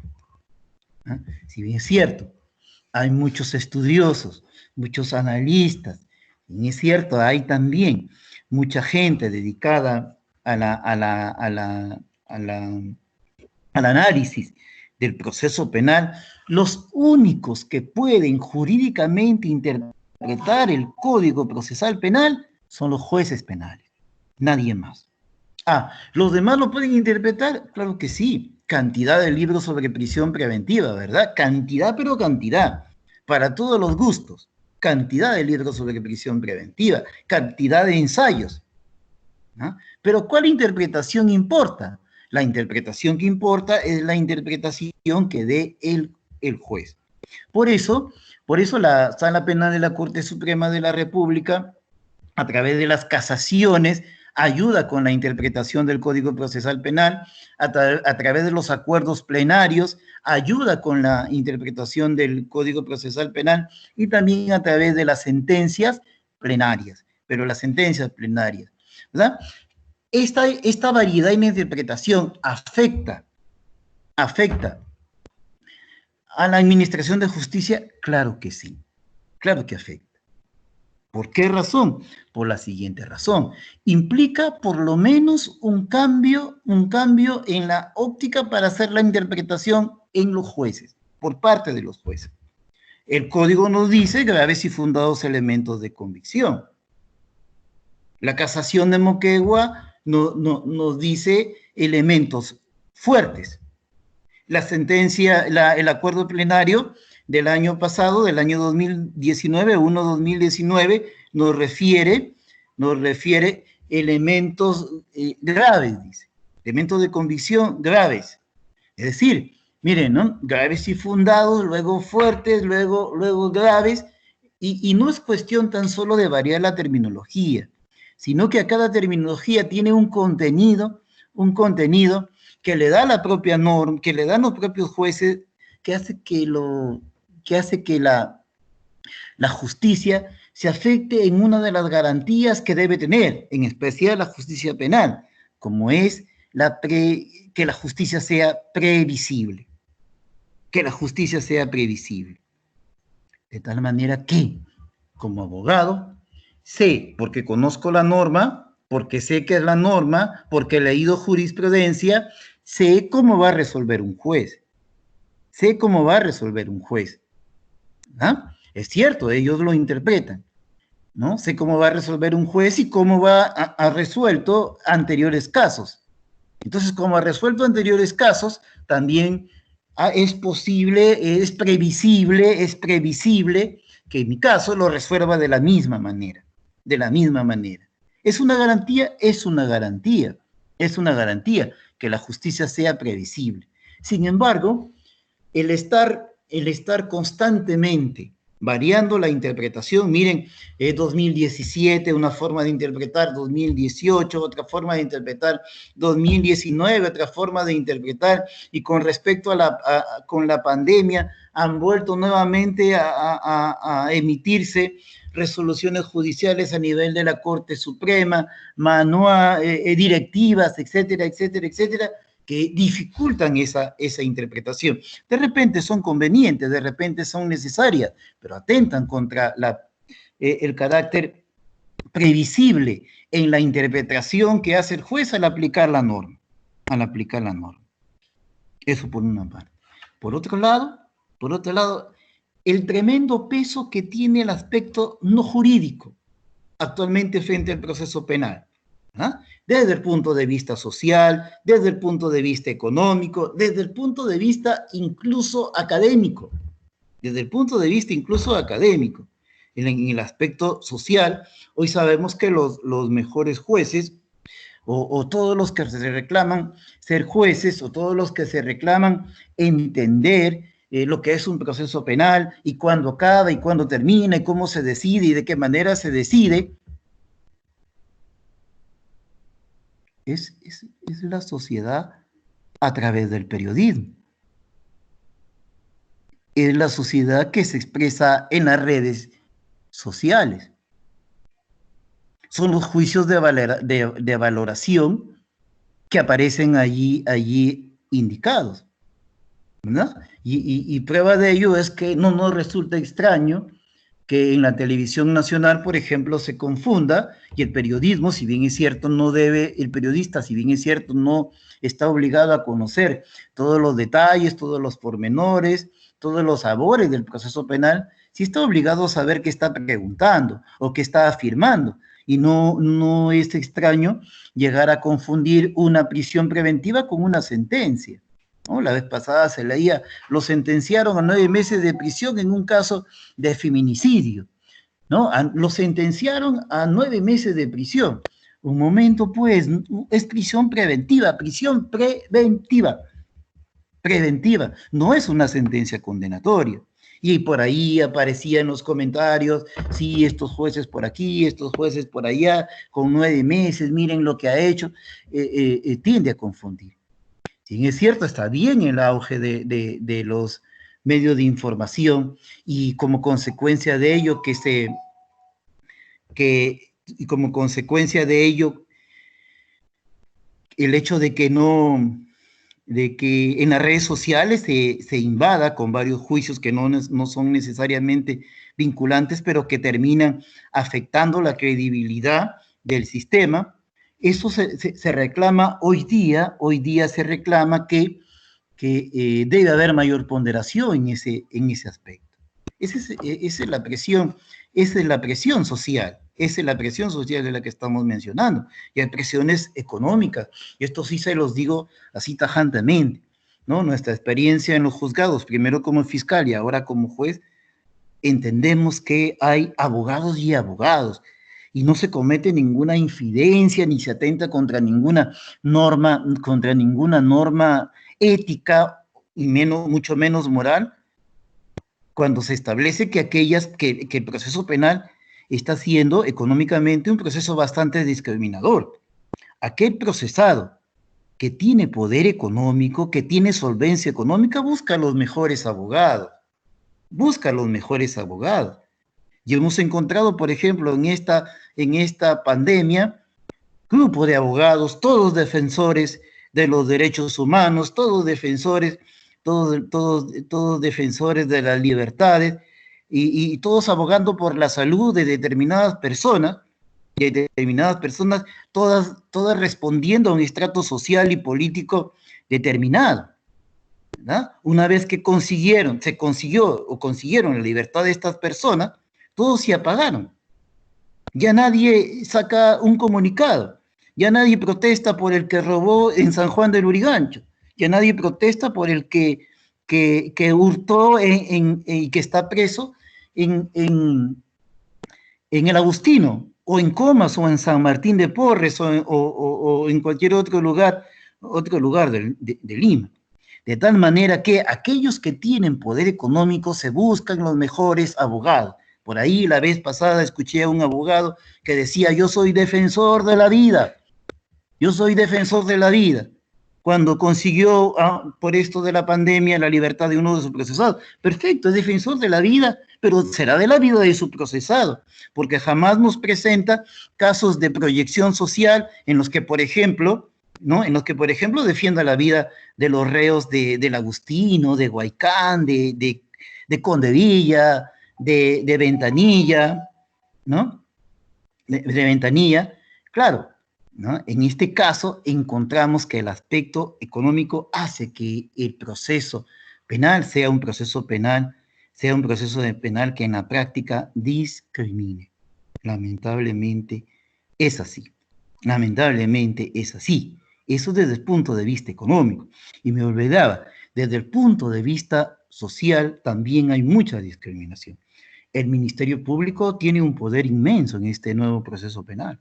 ¿eh? Si bien es cierto, hay muchos estudiosos, muchos analistas, y es cierto, hay también mucha gente dedicada al análisis del proceso penal, los únicos que pueden jurídicamente interpretar el Código Procesal Penal son los jueces penales, nadie más. ¿Los demás lo pueden interpretar? Claro que sí. Cantidad de libros sobre prisión preventiva, ¿verdad? Cantidad, pero cantidad. Para todos los gustos. Cantidad de libros sobre prisión preventiva. Cantidad de ensayos, ¿no? Pero ¿cuál interpretación importa? La interpretación que importa es la interpretación que dé el juez. Por eso la Sala Penal de la Corte Suprema de la República, a través de las casaciones, ayuda con la interpretación del Código Procesal Penal, a través de los acuerdos plenarios, ayuda con la interpretación del Código Procesal Penal y también a través de las sentencias plenarias, pero las sentencias plenarias, ¿verdad? Esta variedad en la interpretación afecta a la administración de justicia. Claro que sí, claro que afecta. ¿Por qué razón? Por la siguiente razón. Implica por lo menos un cambio en la óptica para hacer la interpretación en los jueces, por parte de los jueces. El código nos dice graves y fundados elementos de convicción. La casación de Moquegua nos dice elementos fuertes. La sentencia, el acuerdo plenario del año pasado, del año 2019, 1-2019, nos refiere elementos graves, dice, elementos de convicción graves. Es decir, miren, ¿no? Graves y fundados, luego fuertes, luego graves, y no es cuestión tan solo de variar la terminología, sino que a cada terminología tiene un contenido que le da la propia norma, que le dan los propios jueces, que hace que la justicia se afecte en una de las garantías que debe tener, en especial la justicia penal, como es que la justicia sea previsible. Que la justicia sea previsible. De tal manera que, como abogado, sé, porque conozco la norma, porque sé que es la norma, porque he leído jurisprudencia, sé cómo va a resolver un juez. Sé cómo va a resolver un juez. ¿Ah? Es cierto, ellos lo interpretan, ¿no? Sé cómo va a resolver un juez y cómo ha resuelto anteriores casos. Entonces, como ha resuelto anteriores casos, también es posible, es previsible que en mi caso lo resuelva de la misma manera. ¿Es una garantía? Es una garantía que la justicia sea previsible. Sin embargo, el estar constantemente variando la interpretación, miren, 2017 una forma de interpretar, 2018 otra forma de interpretar, 2019 otra forma de interpretar, y con respecto con la pandemia han vuelto nuevamente a emitirse resoluciones judiciales a nivel de la Corte Suprema, directivas, etcétera, etcétera, etcétera, que dificultan esa interpretación. De repente son convenientes, de repente son necesarias, pero atentan contra el carácter previsible en la interpretación que hace el juez al aplicar la norma. Eso por una parte. Por otro lado, el tremendo peso que tiene el aspecto no jurídico actualmente frente al proceso penal. ¿Ah? Desde el punto de vista social, desde el punto de vista económico, desde el punto de vista incluso académico. En el aspecto social, hoy sabemos que los mejores jueces, o todos los que se reclaman ser jueces, o todos los que se reclaman entender lo que es un proceso penal, y cuándo acaba, y cuándo termina, y cómo se decide, y de qué manera se decide, es la sociedad a través del periodismo. Es la sociedad que se expresa en las redes sociales. Son los juicios de valoración que aparecen allí indicados, ¿verdad? Y prueba de ello es que no nos resulta extraño que en la televisión nacional, por ejemplo, se confunda, y el periodismo, si bien es cierto, el periodista, si bien es cierto, no está obligado a conocer todos los detalles, todos los pormenores, todos los sabores del proceso penal, sí está obligado a saber qué está preguntando o qué está afirmando, y no es extraño llegar a confundir una prisión preventiva con una sentencia. ¿No? La vez pasada se leía, lo sentenciaron a 9 meses de prisión en un caso de feminicidio, ¿no? Lo sentenciaron a 9 meses de prisión. Un momento, pues, es prisión preventiva, preventiva, no es una sentencia condenatoria. Y por ahí aparecía en los comentarios, sí, estos jueces por aquí, estos jueces por allá, con 9 meses, miren lo que ha hecho, tiende a confundir. Si bien es cierto, está bien el auge de los medios de información y como consecuencia de ello y como consecuencia de ello, el hecho de que en las redes sociales se invada con varios juicios que no son necesariamente vinculantes, pero que terminan afectando la credibilidad del sistema. Eso se reclama hoy día se reclama que debe haber mayor ponderación en ese aspecto. Esa es la presión social. Esa es la presión social de la que estamos mencionando. Y hay presiones económicas. Y esto sí se los digo así tajantemente, ¿no? Nuestra experiencia en los juzgados, primero como fiscal y ahora como juez, entendemos que hay abogados y abogados. Y no se comete ninguna infidencia ni se atenta contra ninguna norma ética y mucho menos moral, cuando se establece que el proceso penal está siendo económicamente un proceso bastante discriminador. Aquel procesado que tiene poder económico, que tiene solvencia económica, busca los mejores abogados. Y hemos encontrado, por ejemplo, en esta pandemia, grupo de abogados, todos defensores de los derechos humanos, todos defensores de las libertades, y todos abogando por la salud de determinadas personas, todas respondiendo a un estrato social y político determinado, ¿verdad? Una vez que consiguieron la libertad de estas personas, todos se apagaron. Ya nadie saca un comunicado, ya nadie protesta por el que robó en San Juan del Lurigancho, ya nadie protesta por el que hurtó y que está preso en el Agustino, o en Comas, o en San Martín de Porres, o en cualquier otro lugar de Lima. De tal manera que aquellos que tienen poder económico se buscan los mejores abogados. Por ahí la vez pasada escuché a un abogado que decía, yo soy defensor de la vida, cuando consiguió, por esto de la pandemia, la libertad de uno de sus procesados. Perfecto, es defensor de la vida, pero será de la vida de su procesado, porque jamás nos presenta casos de proyección social en los que, por ejemplo, defienda la vida de los reos del Agustino, de Huaycán, de Condevilla, de Ventanilla, ¿no? De Ventanilla, claro, ¿no? En este caso encontramos que el aspecto económico hace que el proceso penal sea un proceso penal que en la práctica discrimine. Lamentablemente es así. Eso desde el punto de vista económico. Y me olvidaba, desde el punto de vista social también hay mucha discriminación. El Ministerio Público tiene un poder inmenso en este nuevo proceso penal.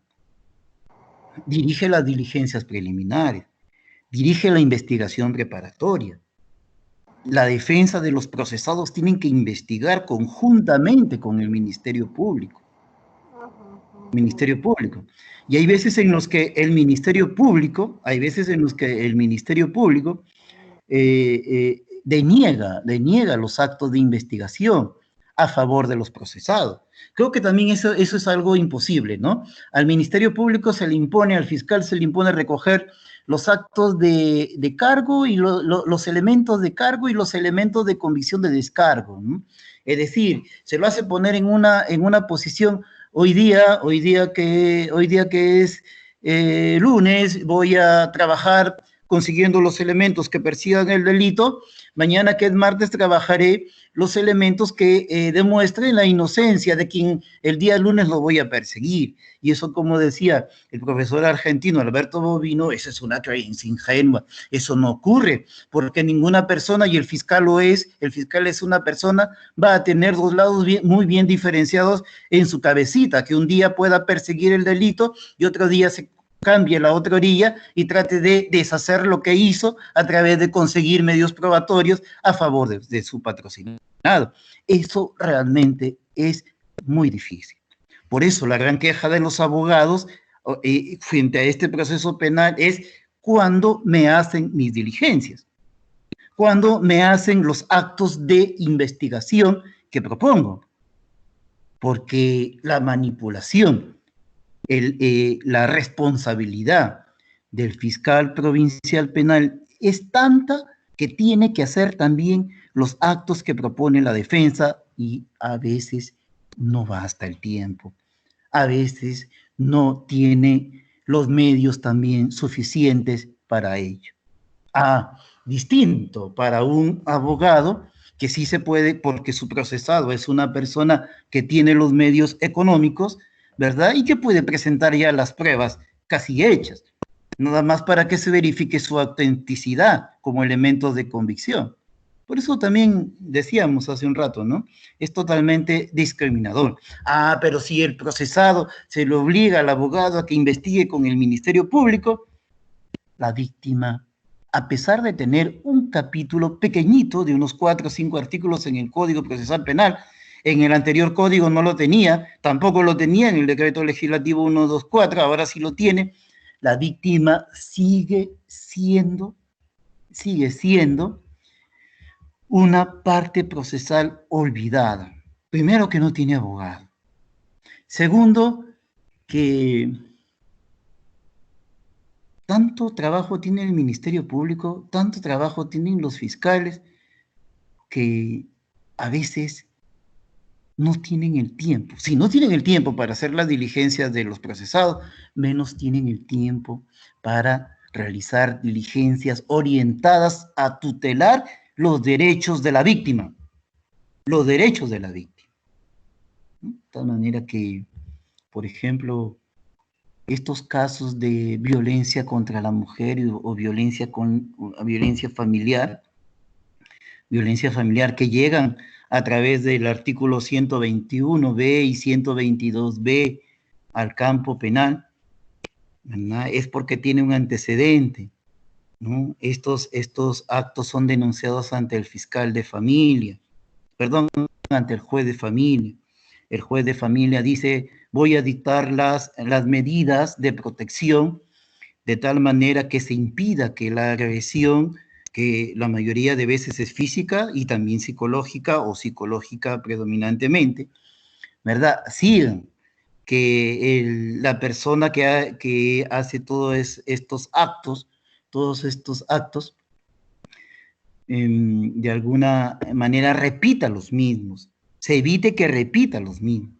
Dirige las diligencias preliminares, dirige la investigación preparatoria. La defensa de los procesados tienen que investigar conjuntamente con el Ministerio Público. Y hay veces en los que el Ministerio Público, deniega los actos de investigación a favor de los procesados. Creo que también eso es algo imposible, ¿no? Al Ministerio Público al fiscal se le impone recoger los actos de cargo y los elementos de cargo y los elementos de convicción de descargo, ¿no? Es decir, se lo hace poner en una posición. Hoy día que es lunes, voy a trabajar consiguiendo los elementos que persigan el delito. Mañana, que es martes, trabajaré los elementos que demuestren la inocencia de quien el día lunes lo voy a perseguir. Y eso, como decía el profesor argentino Alberto Bovino, esa es una creencia ingenua. Eso no ocurre, porque ninguna persona, y el fiscal es una persona, va a tener dos lados muy bien diferenciados en su cabecita, que un día pueda perseguir el delito y otro día cambie la otra orilla y trate de deshacer lo que hizo a través de conseguir medios probatorios a favor de su patrocinado. Eso realmente es muy difícil. Por eso la gran queja de los abogados frente a este proceso penal es cuando me hacen mis diligencias, cuando me hacen los actos de investigación que propongo, porque la manipulación, la responsabilidad del fiscal provincial penal es tanta que tiene que hacer también los actos que propone la defensa y a veces no basta el tiempo, a veces no tiene los medios también suficientes para ello. Distinto para un abogado que sí se puede, porque su procesado es una persona que tiene los medios económicos, ¿verdad? Y que puede presentar ya las pruebas casi hechas, nada más para que se verifique su autenticidad como elemento de convicción. Por eso también decíamos hace un rato, ¿no? Es totalmente discriminador. Pero si el procesado se le obliga al abogado a que investigue con el Ministerio Público, la víctima, a pesar de tener un capítulo pequeñito de unos 4 o 5 artículos en el Código Procesal Penal, en el anterior código no lo tenía, tampoco lo tenía en el Decreto Legislativo 124, ahora sí lo tiene, la víctima sigue siendo una parte procesal olvidada. Primero, que no tiene abogado. Segundo, que tanto trabajo tiene el Ministerio Público, tanto trabajo tienen los fiscales, que a veces no tienen el tiempo. Si no tienen el tiempo para hacer las diligencias de los procesados, menos tienen el tiempo para realizar diligencias orientadas a tutelar los derechos de la víctima. Los derechos de la víctima. De tal manera que, por ejemplo, estos casos de violencia contra la mujer o violencia familiar que llegan a través del artículo 121b y 122b al campo penal, ¿verdad? Es porque tiene un antecedente, ¿no? Estos actos son denunciados ante el fiscal de familia, ante el juez de familia. El juez de familia dice: voy a dictar las medidas de protección de tal manera que se impida que la agresión, que la mayoría de veces es física y también psicológica o psicológica predominantemente, ¿verdad? Sigan, que la persona que hace todos estos actos, de alguna manera repita los mismos, se evite que repita los mismos,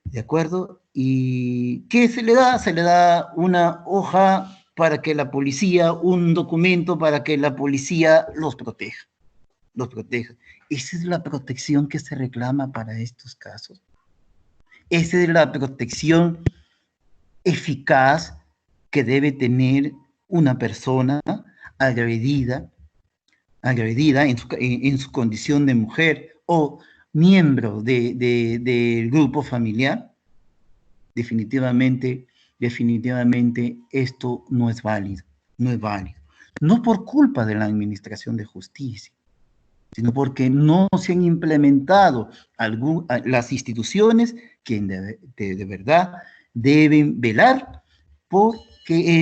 ¿de acuerdo? ¿Y qué se le da? Se le da una hoja para que la policía, un documento para que la policía los proteja. Esa es la protección que se reclama para estos casos. Esa es la protección eficaz que debe tener una persona agredida en su condición de mujer o miembro del grupo familiar. Definitivamente esto no es válido. No por culpa de la administración de justicia, sino porque no se han implementado las instituciones que de verdad deben velar por que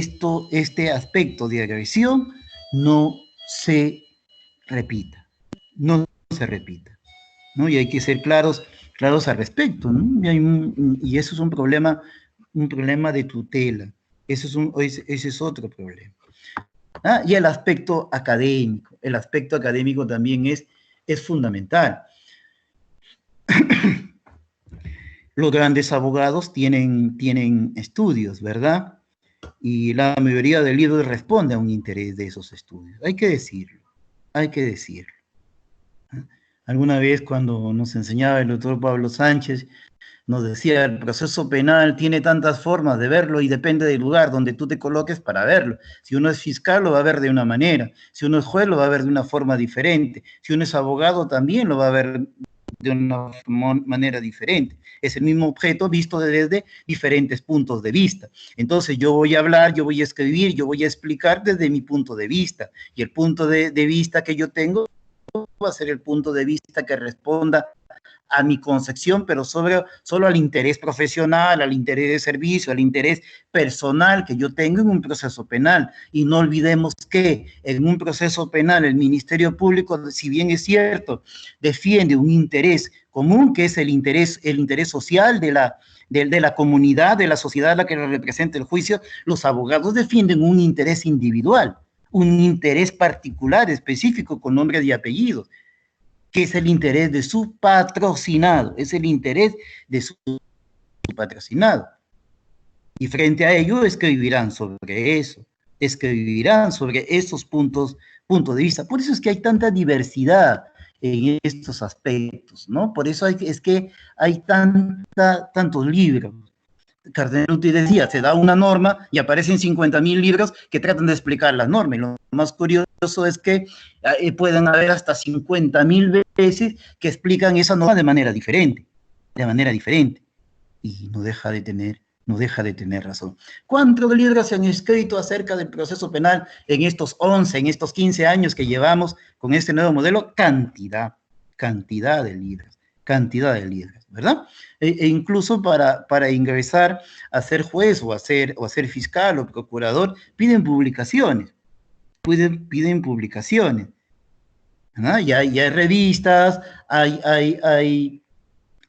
este aspecto de agresión no se repita, ¿no? Y hay que ser claros al respecto, ¿no? Y eso es un problema de tutela. Ese es otro problema. Y el aspecto académico también es fundamental. Los grandes abogados tienen estudios, ¿verdad? Y la mayoría de libros responde a un interés de esos estudios. Hay que decirlo. Alguna vez, cuando nos enseñaba el doctor Pablo Sánchez, nos decía: el proceso penal tiene tantas formas de verlo y depende del lugar donde tú te coloques para verlo. Si uno es fiscal, lo va a ver de una manera. Si uno es juez, lo va a ver de una forma diferente. Si uno es abogado, también lo va a ver de una manera diferente. Es el mismo objeto visto desde diferentes puntos de vista. Entonces yo voy a hablar, yo voy a escribir, yo voy a explicar desde mi punto de vista. Y el punto de vista que yo tengo va a ser el punto de vista que responda a mi concepción, pero solo al interés profesional, al interés de servicio, al interés personal que yo tengo en un proceso penal. Y no olvidemos que en un proceso penal el Ministerio Público, si bien es cierto, defiende un interés común, que es el interés social de la comunidad, de la sociedad a la que representa el juicio. Los abogados defienden un interés individual, un interés particular, específico, con nombres y apellidos, que es el interés de su patrocinado, es el interés de su patrocinado. Y frente a ello escribirán sobre eso, escribirán sobre esos puntos de vista. Por eso es que hay tanta diversidad en estos aspectos, ¿no? Por eso es que hay tantos libros. Cardenuti decía, se da una norma y aparecen 50.000 libros que tratan de explicar la norma. Y lo más curioso es que pueden haber hasta 50.000 veces que explican esa norma de manera diferente. Y no deja de tener razón. ¿Cuántos libros se han escrito acerca del proceso penal en estos 11, en estos 15 años que llevamos con este nuevo modelo? Cantidad de libros, ¿verdad? E incluso para ingresar a ser juez o a ser fiscal o procurador, piden publicaciones, ¿no? Ya hay revistas, hay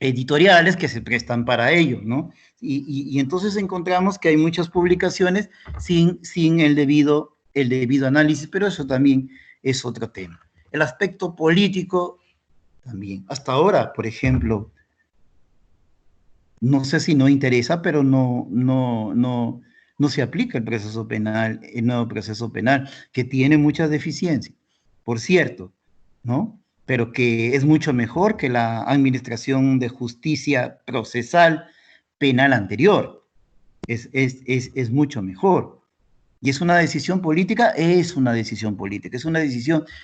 editoriales que se prestan para ello, ¿no? Y entonces encontramos que hay muchas publicaciones sin el debido análisis, pero eso también es otro tema. El aspecto político también. Hasta ahora, por ejemplo, no sé si no interesa, pero no se aplica el proceso penal, el nuevo proceso penal, que tiene muchas deficiencias, por cierto, ¿no? Pero que es mucho mejor que la administración de justicia procesal penal anterior. Es mucho mejor. Y es una decisión política, es una decisión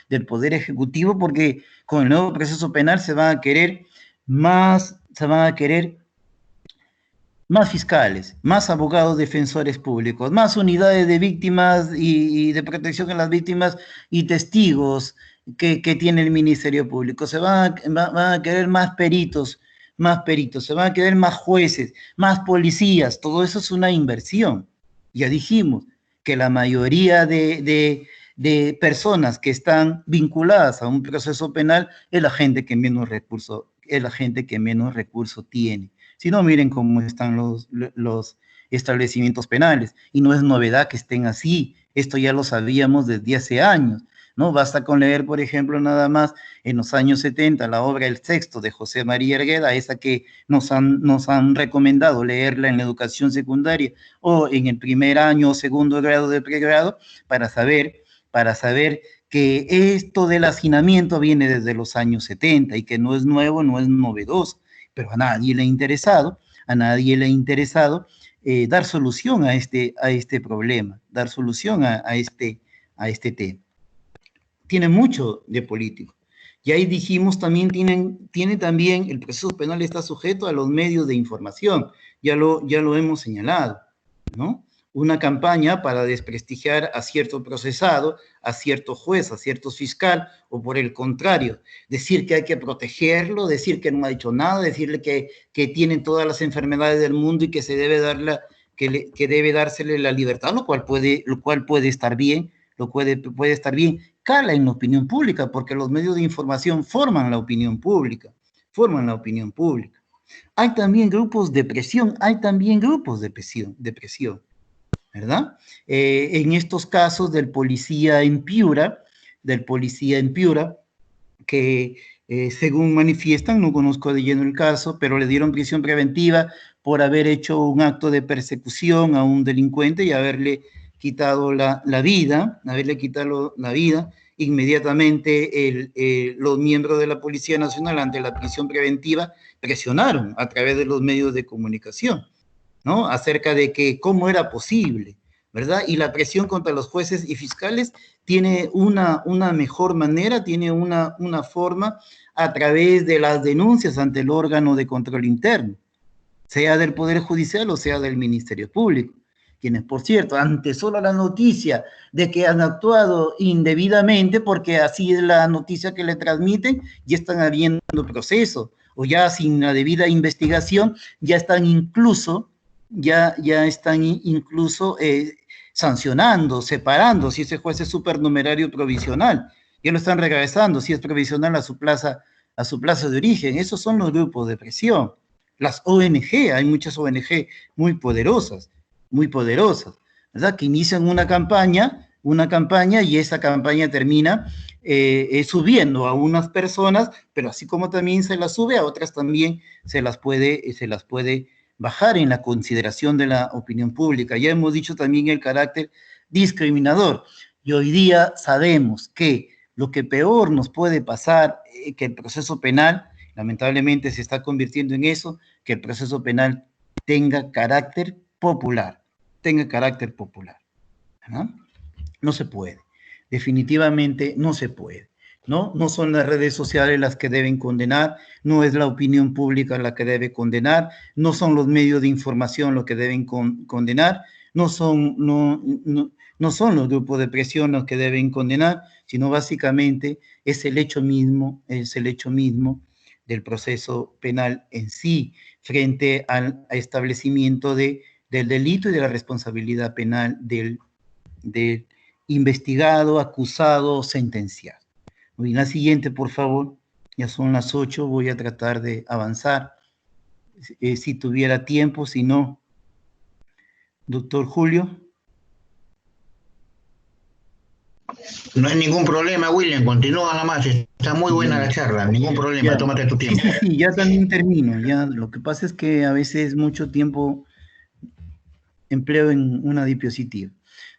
del Poder Ejecutivo, porque con el nuevo proceso penal se van a querer más fiscales, más abogados defensores públicos, más unidades de víctimas y de protección a las víctimas y testigos que tiene el Ministerio Público. Se van a querer más peritos, se van a querer más jueces, más policías. Todo eso es una inversión. Ya dijimos que la mayoría de personas que están vinculadas a un proceso penal es la gente que menos recursos tiene. Si no, miren cómo están los establecimientos penales. Y no es novedad que estén así. Esto ya lo sabíamos desde hace años, ¿no? Basta con leer, por ejemplo, nada más en los años 70, la obra El Sexto de José María Argueda, esa que nos han recomendado leerla en la educación secundaria o en el primer año o segundo grado de pregrado, para saber que esto del hacinamiento viene desde los años 70 y que no es nuevo, no es novedoso. Pero a nadie le ha interesado dar solución a este problema, dar solución a este tema. Tiene mucho de político. Y ahí dijimos también, tiene también, el proceso penal está sujeto a los medios de información, ya lo hemos señalado, ¿no? Una campaña para desprestigiar a cierto procesado, a cierto juez, a cierto fiscal, o por el contrario, decir que hay que protegerlo, decir que no ha hecho nada, decirle que tienen todas las enfermedades del mundo y que se debe debe dársele la libertad, lo cual puede estar bien, cala en la opinión pública, porque los medios de información forman la opinión pública. Hay también grupos de presión, ¿verdad? En estos casos del policía en Piura, que según manifiestan, no conozco de lleno el caso, pero le dieron prisión preventiva por haber hecho un acto de persecución a un delincuente y haberle quitado la vida. Inmediatamente los miembros de la Policía Nacional, ante la prisión preventiva, presionaron a través de los medios de comunicación, ¿no? Acerca de que cómo era posible, ¿verdad? Y la presión contra los jueces y fiscales tiene una mejor manera, tiene una forma a través de las denuncias ante el órgano de control interno, sea del Poder Judicial o sea del Ministerio Público, quienes, por cierto, ante solo la noticia de que han actuado indebidamente, porque así es la noticia que le transmiten, ya están habiendo procesos, o ya sin la debida investigación, ya están incluso sancionando, separando, si ese juez es supernumerario provisional, ya lo están regresando, si es provisional a su plaza de origen. Esos son los grupos de presión. Las ONG, hay muchas ONG muy poderosas, ¿verdad? Que inician una campaña y esa campaña termina subiendo a unas personas, pero así como también se las sube, a otras también se las puede bajar en la consideración de la opinión pública. Ya hemos dicho también el carácter discriminador, y hoy día sabemos que lo que peor nos puede pasar que el proceso penal, lamentablemente se está convirtiendo en eso, que el proceso penal tenga carácter popular, ¿no? No se puede, definitivamente no se puede, ¿no? No son las redes sociales las que deben condenar, no es la opinión pública la que debe condenar, no son los medios de información los que deben condenar, no son los grupos de presión los que deben condenar, sino básicamente es el hecho mismo del proceso penal en sí, frente al establecimiento del delito y de la responsabilidad penal del investigado, acusado, sentenciado. Muy bien, la siguiente, por favor. Ya son las 8, voy a tratar de avanzar. Si tuviera tiempo, si no. Doctor Julio. No hay ningún problema, William, continúa nada más, está muy buena la charla, ningún problema, ya. Tómate tu tiempo. Sí, ya también termino, ya, lo que pasa es que a veces mucho tiempo empleo en una diapositiva.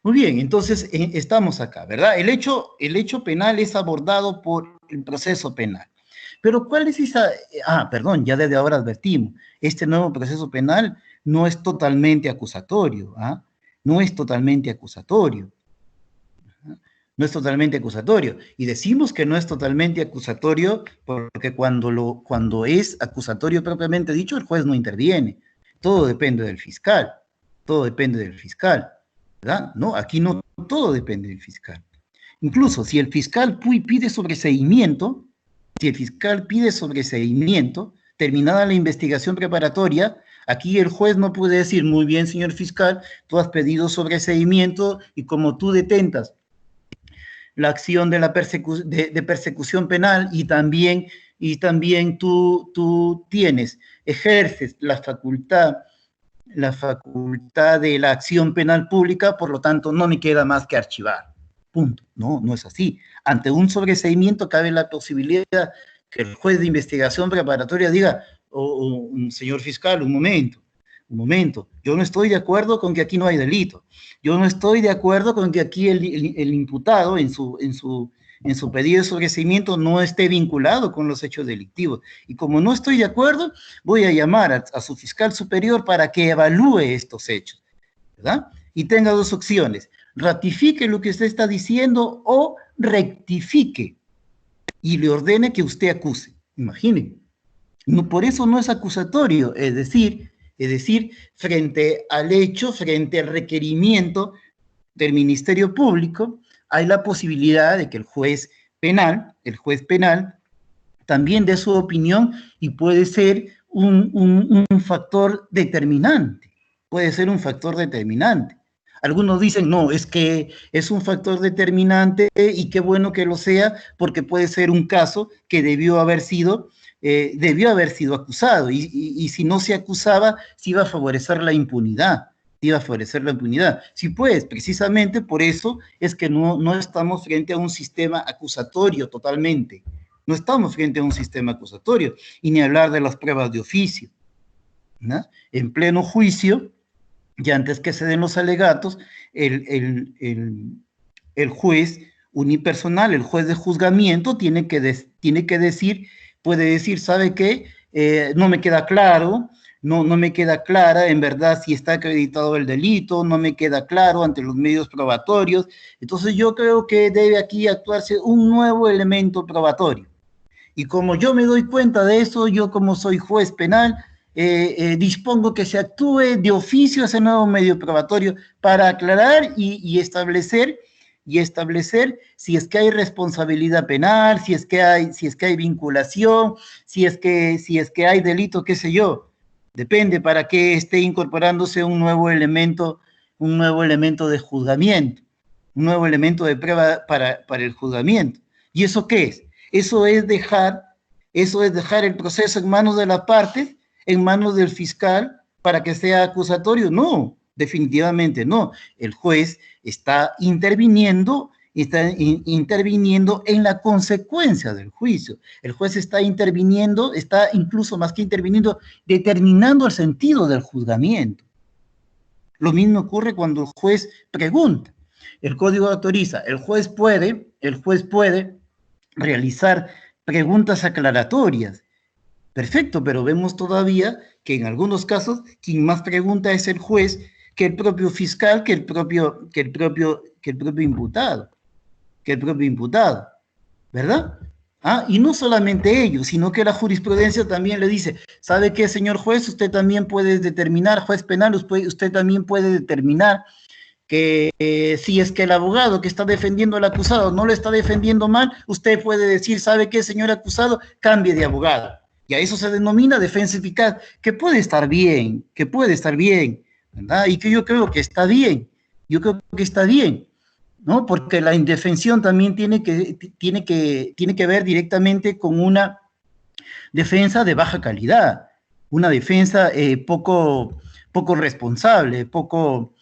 Muy bien, entonces estamos acá, ¿verdad? El hecho penal es abordado por el proceso penal. Pero ¿cuál es esa? Perdón, ya desde ahora advertimos, este nuevo proceso penal no es totalmente acusatorio, no es totalmente acusatorio. No es totalmente acusatorio. Y decimos que no es totalmente acusatorio porque cuando es acusatorio propiamente dicho, el juez no interviene. Todo depende del fiscal. ¿Verdad? No, aquí no todo depende del fiscal. Incluso si el fiscal pide sobreseimiento, terminada la investigación preparatoria, aquí el juez no puede decir, muy bien, señor fiscal, tú has pedido sobreseimiento y como tú detentas la acción de persecución penal y también tú ejerces la facultad de la acción penal pública, por lo tanto no me queda más que archivar. Punto. No es así. Ante un sobreseimiento cabe la posibilidad que el juez de investigación preparatoria diga, señor fiscal, un momento, yo no estoy de acuerdo con que aquí no hay delito, yo no estoy de acuerdo con que aquí el imputado en su pedido de sobreseimiento no esté vinculado con los hechos delictivos, y como no estoy de acuerdo, voy a llamar a su fiscal superior para que evalúe estos hechos, ¿verdad? Y tenga dos opciones, ratifique lo que usted está diciendo o rectifique y le ordene que usted acuse. Imagine, por eso no es acusatorio, es decir, frente al hecho, frente al requerimiento del Ministerio Público, hay la posibilidad de que el juez penal también dé su opinión y puede ser un factor determinante. Algunos dicen, no, es que es un factor determinante y qué bueno que lo sea, porque puede ser un caso que debió haber sido acusado, y si no se acusaba, se iba a favorecer la impunidad. Sí, pues, precisamente por eso es que no estamos frente a un sistema acusatorio totalmente. No estamos frente a un sistema acusatorio, y ni hablar de las pruebas de oficio, ¿no? En pleno juicio, y antes que se den los alegatos, el juez unipersonal, el juez de juzgamiento, puede decir, ¿sabe qué? No me queda claro, no me queda clara, en verdad, si está acreditado el delito, no me queda claro ante los medios probatorios. Entonces yo creo que debe aquí actuarse un nuevo elemento probatorio. Y como yo me doy cuenta de eso, yo como soy juez penal, dispongo que se actúe de oficio ese nuevo medio probatorio para aclarar y establecer si es que hay responsabilidad penal, si es que hay vinculación, si es que hay delito, qué sé yo. Depende para que esté incorporándose un nuevo elemento de juzgamiento, un nuevo elemento de prueba para el juzgamiento. ¿Y eso qué es? Eso es dejar el proceso en manos de las partes, en manos del fiscal, para que sea acusatorio. No, definitivamente no. El juez está interviniendo en la consecuencia del juicio. El juez está interviniendo, está incluso más que interviniendo, determinando el sentido del juzgamiento. Lo mismo ocurre cuando el juez pregunta. El código autoriza, el juez puede realizar preguntas aclaratorias. Perfecto, pero vemos todavía que en algunos casos quien más pregunta es el juez que el propio fiscal, que el propio imputado, ¿verdad? Y no solamente ello, sino que la jurisprudencia también le dice, ¿sabe qué, señor juez? Usted también puede determinar, juez penal, usted también puede determinar que si es que el abogado que está defendiendo al acusado no lo está defendiendo mal, usted puede decir, ¿sabe qué, señor acusado? Cambie de abogado. Y a eso se denomina defensa eficaz, que puede estar bien, ¿verdad? Y que yo creo que está bien, ¿no? Porque la indefensión también tiene que ver directamente con una defensa de baja calidad, una defensa poco responsable, poco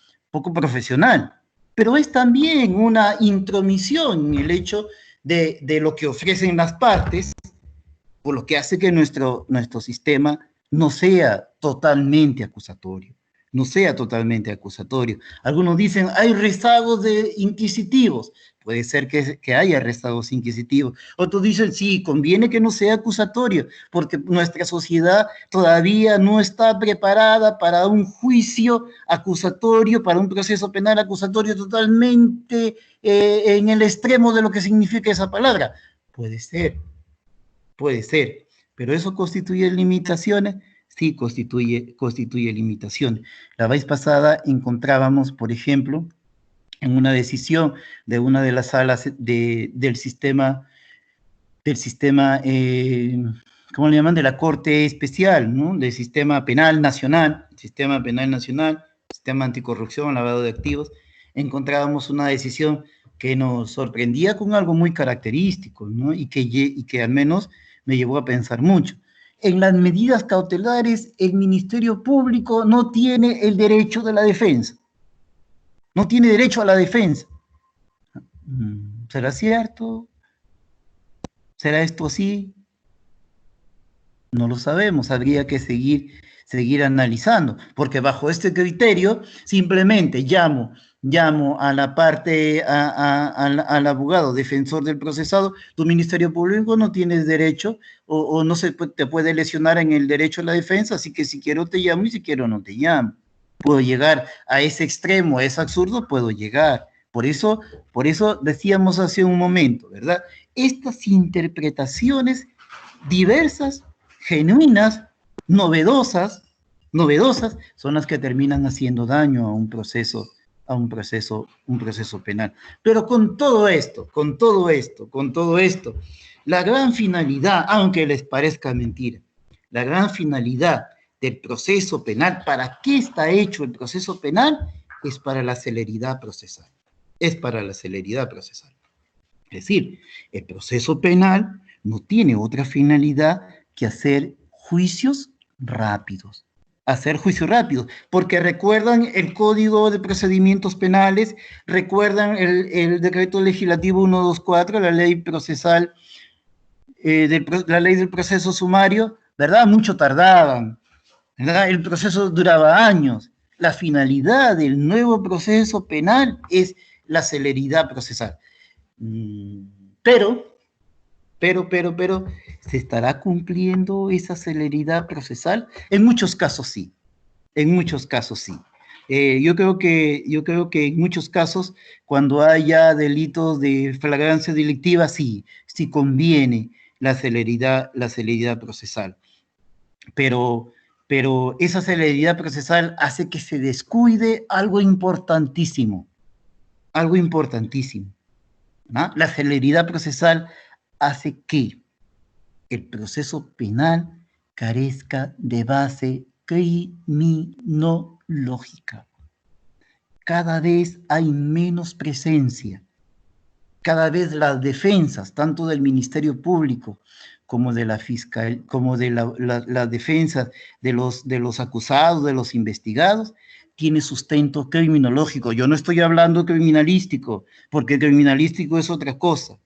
profesional, pero es también una intromisión en el hecho de lo que ofrecen las partes, por lo que hace que nuestro sistema no sea totalmente acusatorio. Algunos dicen, hay rezagos inquisitivos. Puede ser que haya rezagos inquisitivos. Otros dicen, sí, conviene que no sea acusatorio, porque nuestra sociedad todavía no está preparada para un juicio acusatorio, para un proceso penal acusatorio totalmente en el extremo de lo que significa esa palabra. Puede ser, pero ¿eso constituye limitaciones? Sí, constituye limitaciones. La vez pasada encontrábamos, por ejemplo, en una decisión de una de las salas del sistema, ¿cómo le llaman? De la Corte Especial, ¿no? Del sistema penal nacional, sistema anticorrupción, lavado de activos, encontrábamos una decisión que nos sorprendía con algo muy característico, ¿no? Y que al menos me llevó a pensar mucho. En las medidas cautelares, el Ministerio Público no tiene el derecho de la defensa. No tiene derecho a la defensa. ¿Será cierto? ¿Será esto así? No lo sabemos, habría que seguir analizando, porque bajo este criterio simplemente llamo a la parte, al abogado defensor del procesado, tu Ministerio Público no tienes derecho o no te puede lesionar en el derecho a la defensa, así que si quiero te llamo y si quiero no te llamo. Puedo llegar a ese extremo, a ese absurdo, puedo llegar. Por eso decíamos hace un momento, ¿verdad? Estas interpretaciones diversas, genuinas, novedosas, son las que terminan haciendo daño a un proceso penal. Pero con todo esto, la gran finalidad, aunque les parezca mentira, la gran finalidad del proceso penal, ¿para qué está hecho el proceso penal? Es para la celeridad procesal. Es decir, el proceso penal no tiene otra finalidad que hacer juicios rápidos. Porque recuerdan el Código de Procedimientos Penales, recuerdan el Decreto Legislativo 124, la ley procesal, la ley del proceso sumario, ¿verdad? Mucho tardaban, ¿verdad? El proceso duraba años. La finalidad del nuevo proceso penal es la celeridad procesal. Pero pero, ¿se estará cumpliendo esa celeridad procesal? En muchos casos sí, en muchos casos sí. Yo creo que en muchos casos, cuando haya delitos de flagrancia delictiva, sí conviene la celeridad procesal. Pero esa celeridad procesal hace que se descuide algo importantísimo, ¿no? La celeridad procesal hace que el proceso penal carezca de base criminológica. Cada vez hay menos presencia, cada vez las defensas, tanto del Ministerio Público como de la fiscal, como de la defensa de los acusados, de los investigados, tiene sustento criminológico. Yo no estoy hablando criminalístico, porque criminalístico es otra cosa.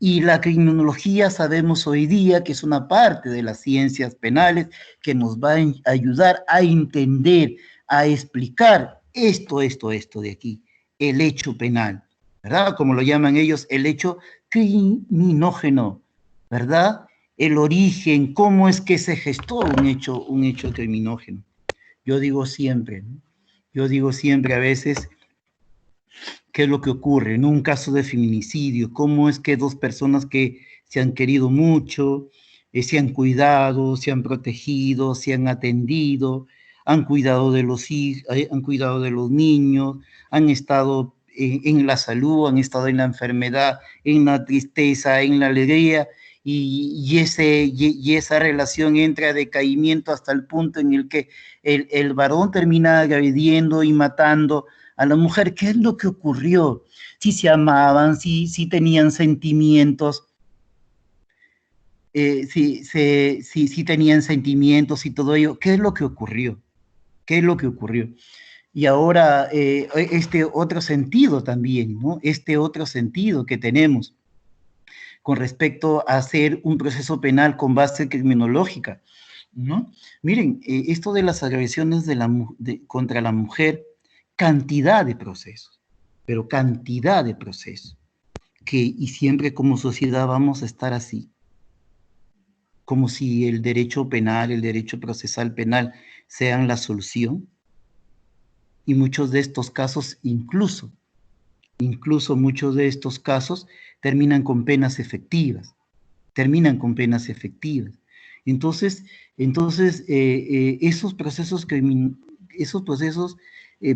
Y la criminología sabemos hoy día que es una parte de las ciencias penales que nos va a ayudar a entender, a explicar esto de aquí, el hecho penal, ¿verdad? Como lo llaman ellos, el hecho criminógeno, ¿verdad? El origen, cómo es que se gestó un hecho criminógeno. Yo digo siempre a veces, ¿qué es lo que ocurre en un caso de feminicidio? ¿Cómo es que dos personas que se han querido mucho, se han cuidado, se han protegido, se han atendido, han cuidado de los hijos, han cuidado de los niños, han estado en la salud, han estado en la enfermedad, en la tristeza, en la alegría, y esa relación entra a decaimiento hasta el punto en el que el varón termina agrediendo y matando a la mujer? ¿Qué es lo que ocurrió? Si se amaban, si tenían sentimientos, si tenían sentimientos y todo ello. ¿Qué es lo que ocurrió? Y ahora este otro sentido también, ¿no? Este otro sentido que tenemos con respecto a hacer un proceso penal con base criminológica, ¿no? Miren, esto de las agresiones contra la mujer, cantidad de procesos, pero cantidad de procesos, y siempre como sociedad vamos a estar así, como si el derecho penal, el derecho procesal penal sean la solución, y muchos de estos casos, incluso muchos de estos casos terminan con penas efectivas, Entonces, esos procesos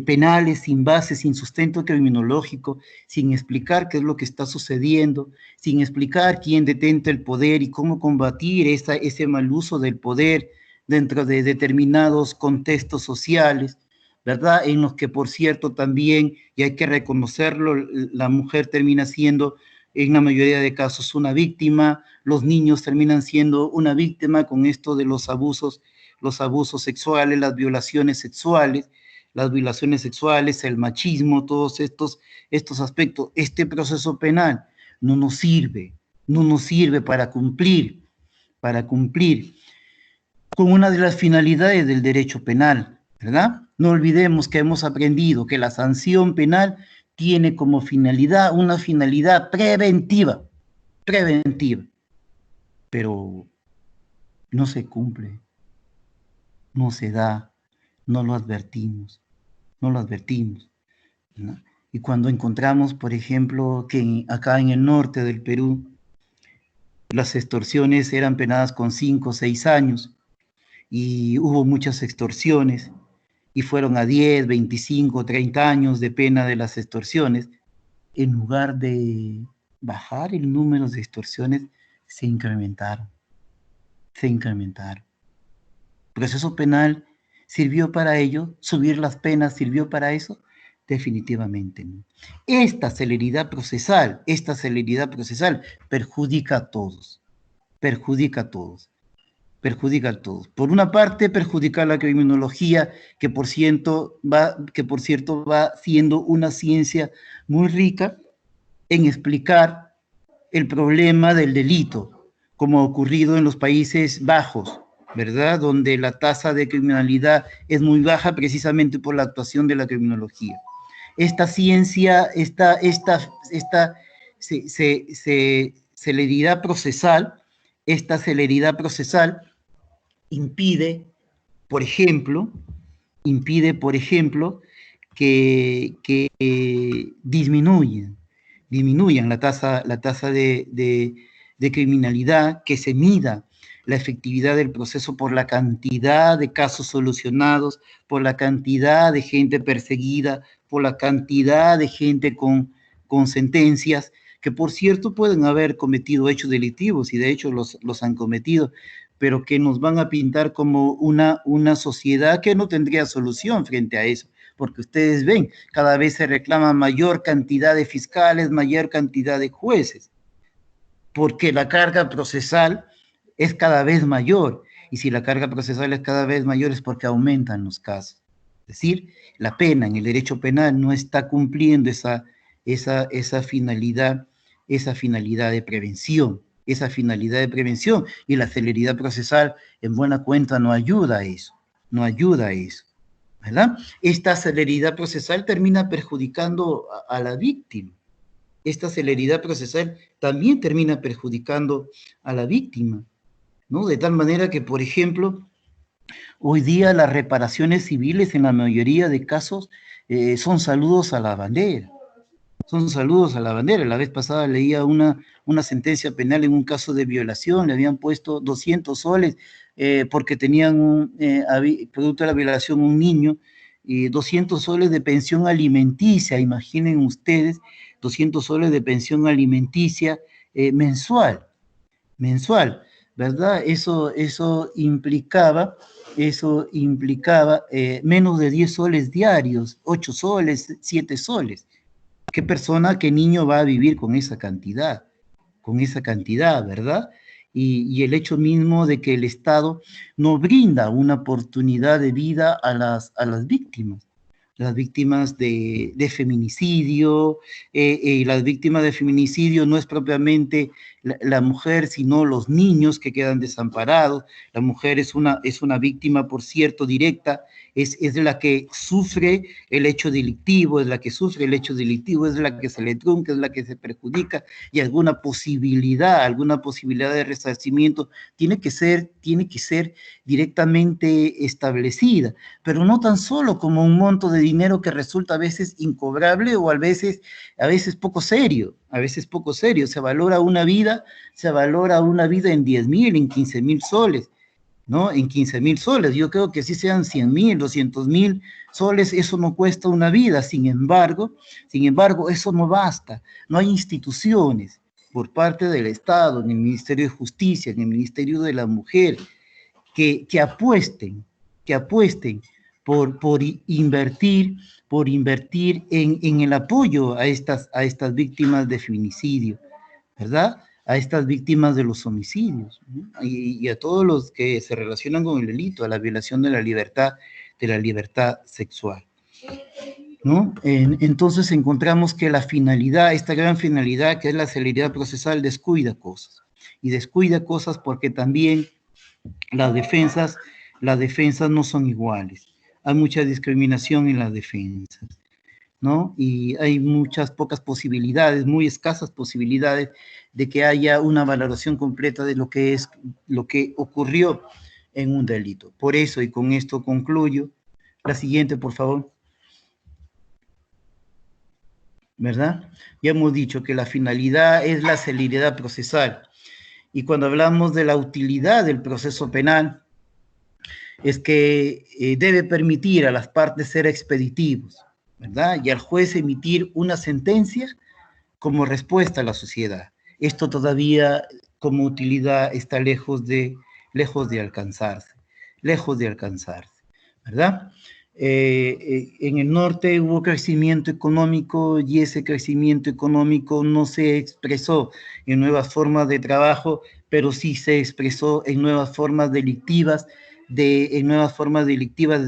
penales sin base, sin sustento criminológico, sin explicar qué es lo que está sucediendo, sin explicar quién detenta el poder y cómo combatir ese mal uso del poder dentro de determinados contextos sociales, ¿verdad? En los que, por cierto, también, y hay que reconocerlo, la mujer termina siendo, en la mayoría de casos, una víctima, los niños terminan siendo una víctima con esto de los abusos sexuales, las violaciones sexuales, el machismo, todos estos aspectos. Este proceso penal no nos sirve para cumplir con una de las finalidades del derecho penal, ¿verdad? No olvidemos que hemos aprendido que la sanción penal tiene como finalidad una finalidad preventiva, pero no se cumple, no se da, no lo advertimos, ¿no? Y cuando encontramos, por ejemplo, que acá en el norte del Perú las extorsiones eran penadas con 5 o 6 años, y hubo muchas extorsiones, y fueron a 10, 25, 30 años de pena de las extorsiones, en lugar de bajar el número de extorsiones, se incrementaron. El proceso penal sirvió para ello, subir las penas sirvió para eso, definitivamente no. Esta celeridad procesal perjudica a todos. Por una parte, perjudica la criminología, que por cierto va siendo una ciencia muy rica en explicar el problema del delito, como ha ocurrido en los Países Bajos, ¿verdad? Donde la tasa de criminalidad es muy baja precisamente por la actuación de la criminología. Esta ciencia, celeridad procesal, esta celeridad procesal impide, por ejemplo, que disminuyan la tasa de criminalidad, que se mida la efectividad del proceso por la cantidad de casos solucionados, por la cantidad de gente perseguida, por la cantidad de gente con sentencias, que por cierto pueden haber cometido hechos delictivos, y de hecho los han cometido, pero que nos van a pintar como una sociedad que no tendría solución frente a eso, porque ustedes ven, cada vez se reclama mayor cantidad de fiscales, mayor cantidad de jueces, porque la carga procesal es cada vez mayor, y si la carga procesal es cada vez mayor es porque aumentan los casos. Es decir, la pena en el derecho penal no está cumpliendo esa finalidad de prevención, y la celeridad procesal en buena cuenta no ayuda a eso, ¿verdad? Esta celeridad procesal termina perjudicando a la víctima. Esta celeridad procesal también termina perjudicando a la víctima, ¿no? De tal manera que, por ejemplo, hoy día las reparaciones civiles en la mayoría de casos son saludos a la bandera. La vez pasada leía una sentencia penal en un caso de violación, le habían puesto 200 soles porque tenían, producto de la violación, un niño, 200 soles de pensión alimenticia, imaginen ustedes, 200 soles de pensión alimenticia mensual, ¿verdad? Eso implicaba menos de 10 soles diarios, 8 soles, 7 soles. ¿Qué persona, qué niño va a vivir con esa cantidad, ¿verdad? Y el hecho mismo de que el Estado no brinda una oportunidad de vida a las víctimas. Las víctimas de feminicidio, las víctimas de feminicidio no es propiamente la mujer, sino los niños que quedan desamparados. La mujer es una víctima, por cierto, directa, es la que sufre el hecho delictivo, es la que se le trunca, es la que se perjudica, y alguna posibilidad de resarcimiento tiene que ser directamente establecida, pero no tan solo como un monto de dinero que resulta a veces incobrable o a veces poco serio, se valora una vida en 10.000, en 15.000 soles, ¿no? En 15.000 soles, yo creo que si sean 100.000, 200.000 soles, eso no cuesta una vida. Sin embargo, eso no basta, no hay instituciones por parte del Estado, en el Ministerio de Justicia, en el Ministerio de la Mujer, que apuesten por invertir en el apoyo a estas víctimas de feminicidio, ¿verdad? A estas víctimas de los homicidios, ¿no? Y a todos los que se relacionan con el delito, a la violación de la libertad sexual, ¿no? Entonces encontramos que la finalidad, esta gran finalidad que es la celeridad procesal, descuida cosas porque también las defensas no son iguales. Hay mucha discriminación en las defensas, ¿no? Y hay pocas posibilidades, muy escasas posibilidades de que haya una valoración completa de lo que ocurrió en un delito. Por eso, y con esto concluyo, la siguiente, por favor. ¿Verdad? Ya hemos dicho que la finalidad es la celeridad procesal. Y cuando hablamos de la utilidad del proceso penal, es que debe permitir a las partes ser expeditivos, ¿verdad? Y al juez emitir una sentencia como respuesta a la sociedad. Esto todavía como utilidad está lejos de alcanzarse, ¿verdad? En el norte hubo crecimiento económico y ese crecimiento económico no se expresó en nuevas formas de trabajo, pero sí se expresó en nuevas formas delictivas de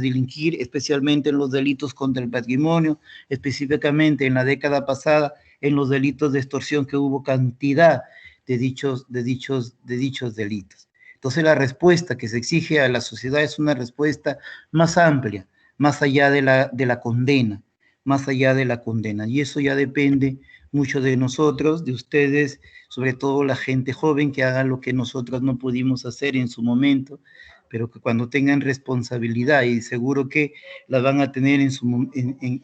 delinquir, especialmente en los delitos contra el patrimonio, específicamente en la década pasada, en los delitos de extorsión, que hubo cantidad de dichos delitos. Entonces la respuesta que se exige a la sociedad es una respuesta más amplia, más allá de la condena, y eso ya depende muchos de nosotros, de ustedes, sobre todo la gente joven, que haga lo que nosotros no pudimos hacer en su momento, pero que cuando tengan responsabilidad, y seguro que la van a tener en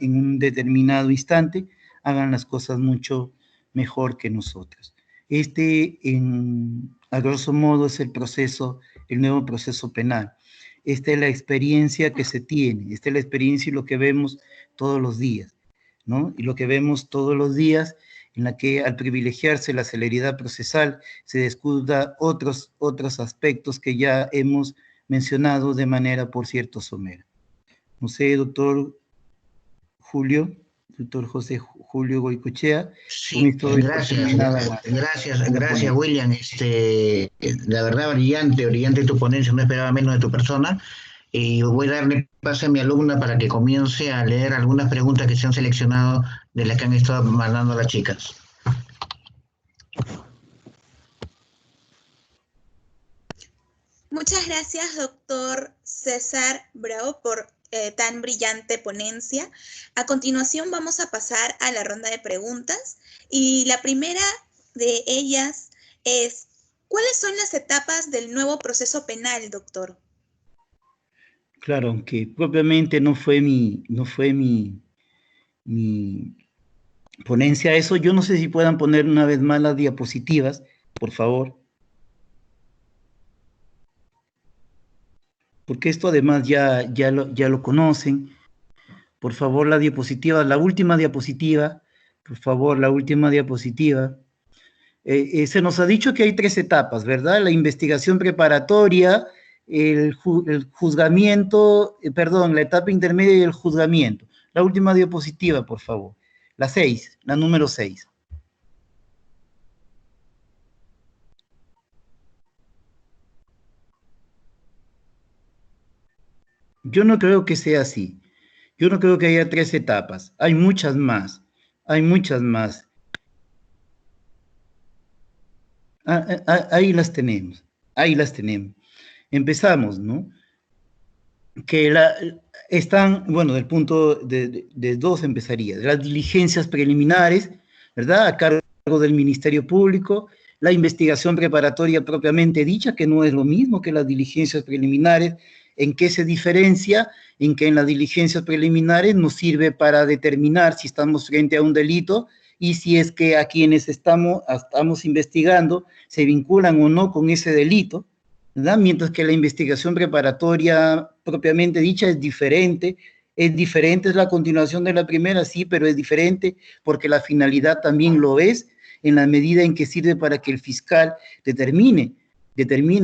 un determinado instante, hagan las cosas mucho mejor que nosotros. A grosso modo, es el nuevo proceso penal. Esta es la experiencia que se tiene, esta es la experiencia y lo que vemos todos los días, ¿no? Y lo que vemos todos los días, en la que al privilegiarse la celeridad procesal se descuida otros aspectos que ya hemos mencionado de manera, por cierto, somera. No sé, doctor José Julio Goicoechea. Sí, gracias, William. La verdad, brillante tu ponencia, no esperaba menos de tu persona. Y voy a darle paso a mi alumna para que comience a leer algunas preguntas que se han seleccionado de las que han estado mandando las chicas. Muchas gracias, doctor César Bravo, por tan brillante ponencia. A continuación vamos a pasar a la ronda de preguntas y la primera de ellas es, ¿cuáles son las etapas del nuevo proceso penal, doctor? Claro, aunque propiamente no fue mi ponencia eso, yo no sé si puedan poner una vez más las diapositivas, por favor. Porque esto además ya lo conocen. Por favor, la diapositiva, la última diapositiva, por favor, la última diapositiva. Se nos ha dicho que hay 3 etapas, ¿verdad? La investigación preparatoria, el juzgamiento, la etapa intermedia y el juzgamiento. La última diapositiva, por favor. La 6, la número 6. Yo no creo que sea así. Yo no creo que haya 3 etapas. Hay muchas más. Hay muchas más. Ahí las tenemos. Ahí las tenemos. Empezamos, ¿no? Que están, bueno, del punto de 2 empezaría. De las diligencias preliminares, ¿verdad? A cargo del Ministerio Público. La investigación preparatoria propiamente dicha, que no es lo mismo que las diligencias preliminares. ¿En qué se diferencia? En que en las diligencias preliminares nos sirve para determinar si estamos frente a un delito y si es que a quienes estamos investigando se vinculan o no con ese delito, ¿verdad? Mientras que la investigación preparatoria propiamente dicha es diferente, es la continuación de la primera, sí, pero es diferente porque la finalidad también lo es, en la medida en que sirve para que el fiscal determine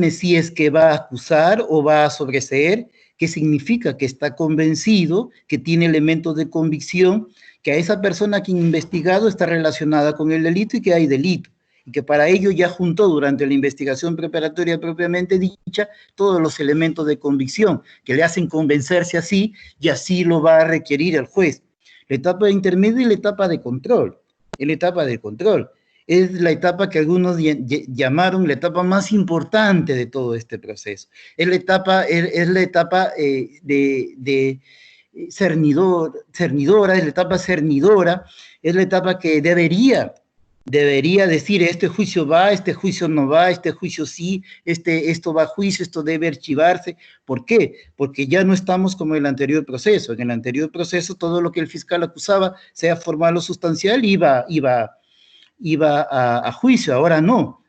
si es que va a acusar o va a sobreseer, que significa que está convencido, que tiene elementos de convicción, que a esa persona que ha investigado está relacionada con el delito y que hay delito, y que para ello ya juntó durante la investigación preparatoria propiamente dicha todos los elementos de convicción que le hacen convencerse así, y así lo va a requerir el juez. La etapa intermedia y la etapa de control. Es la etapa que algunos llamaron la etapa más importante de todo este proceso. Es la etapa cernidora, es la etapa cernidora, es la etapa que debería decir este juicio va, este juicio no va, este juicio sí, esto va a juicio, esto debe archivarse. ¿Por qué? Porque ya no estamos como en el anterior proceso. En el anterior proceso todo lo que el fiscal acusaba, sea formal o sustancial, iba a juicio. Ahora no,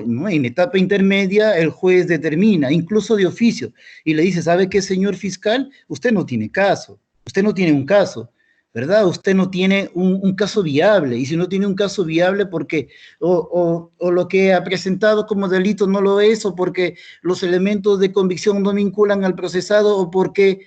¿no? En etapa intermedia el juez determina, incluso de oficio, y le dice, ¿sabe qué, señor fiscal? Usted no tiene caso, usted no tiene un caso, ¿verdad? Usted no tiene un caso viable, y si no tiene un caso viable, porque o lo que ha presentado como delito no lo es, o porque los elementos de convicción no vinculan al procesado, o porque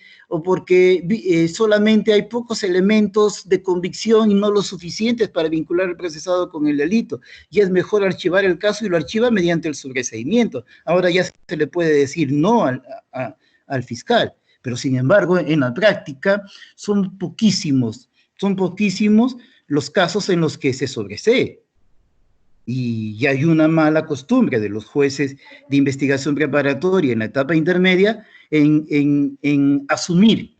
solamente hay pocos elementos de convicción y no los suficientes para vincular al procesado con el delito, y es mejor archivar el caso, y lo archiva mediante el sobreseimiento. Ahora ya se le puede decir no al fiscal. Pero sin embargo, en la práctica son poquísimos los casos en los que se sobresee. Y hay una mala costumbre de los jueces de investigación preparatoria en la etapa intermedia en asumir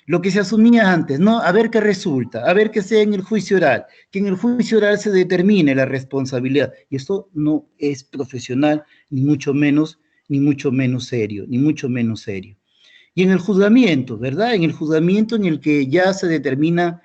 lo que se asumía antes, ¿no? A ver qué resulta, a ver qué sea en el juicio oral, que en el juicio oral se determine la responsabilidad. Y esto no es profesional, ni mucho menos serio, ni mucho menos serio. Y en el juzgamiento, ¿verdad? En el juzgamiento en el que ya se determinan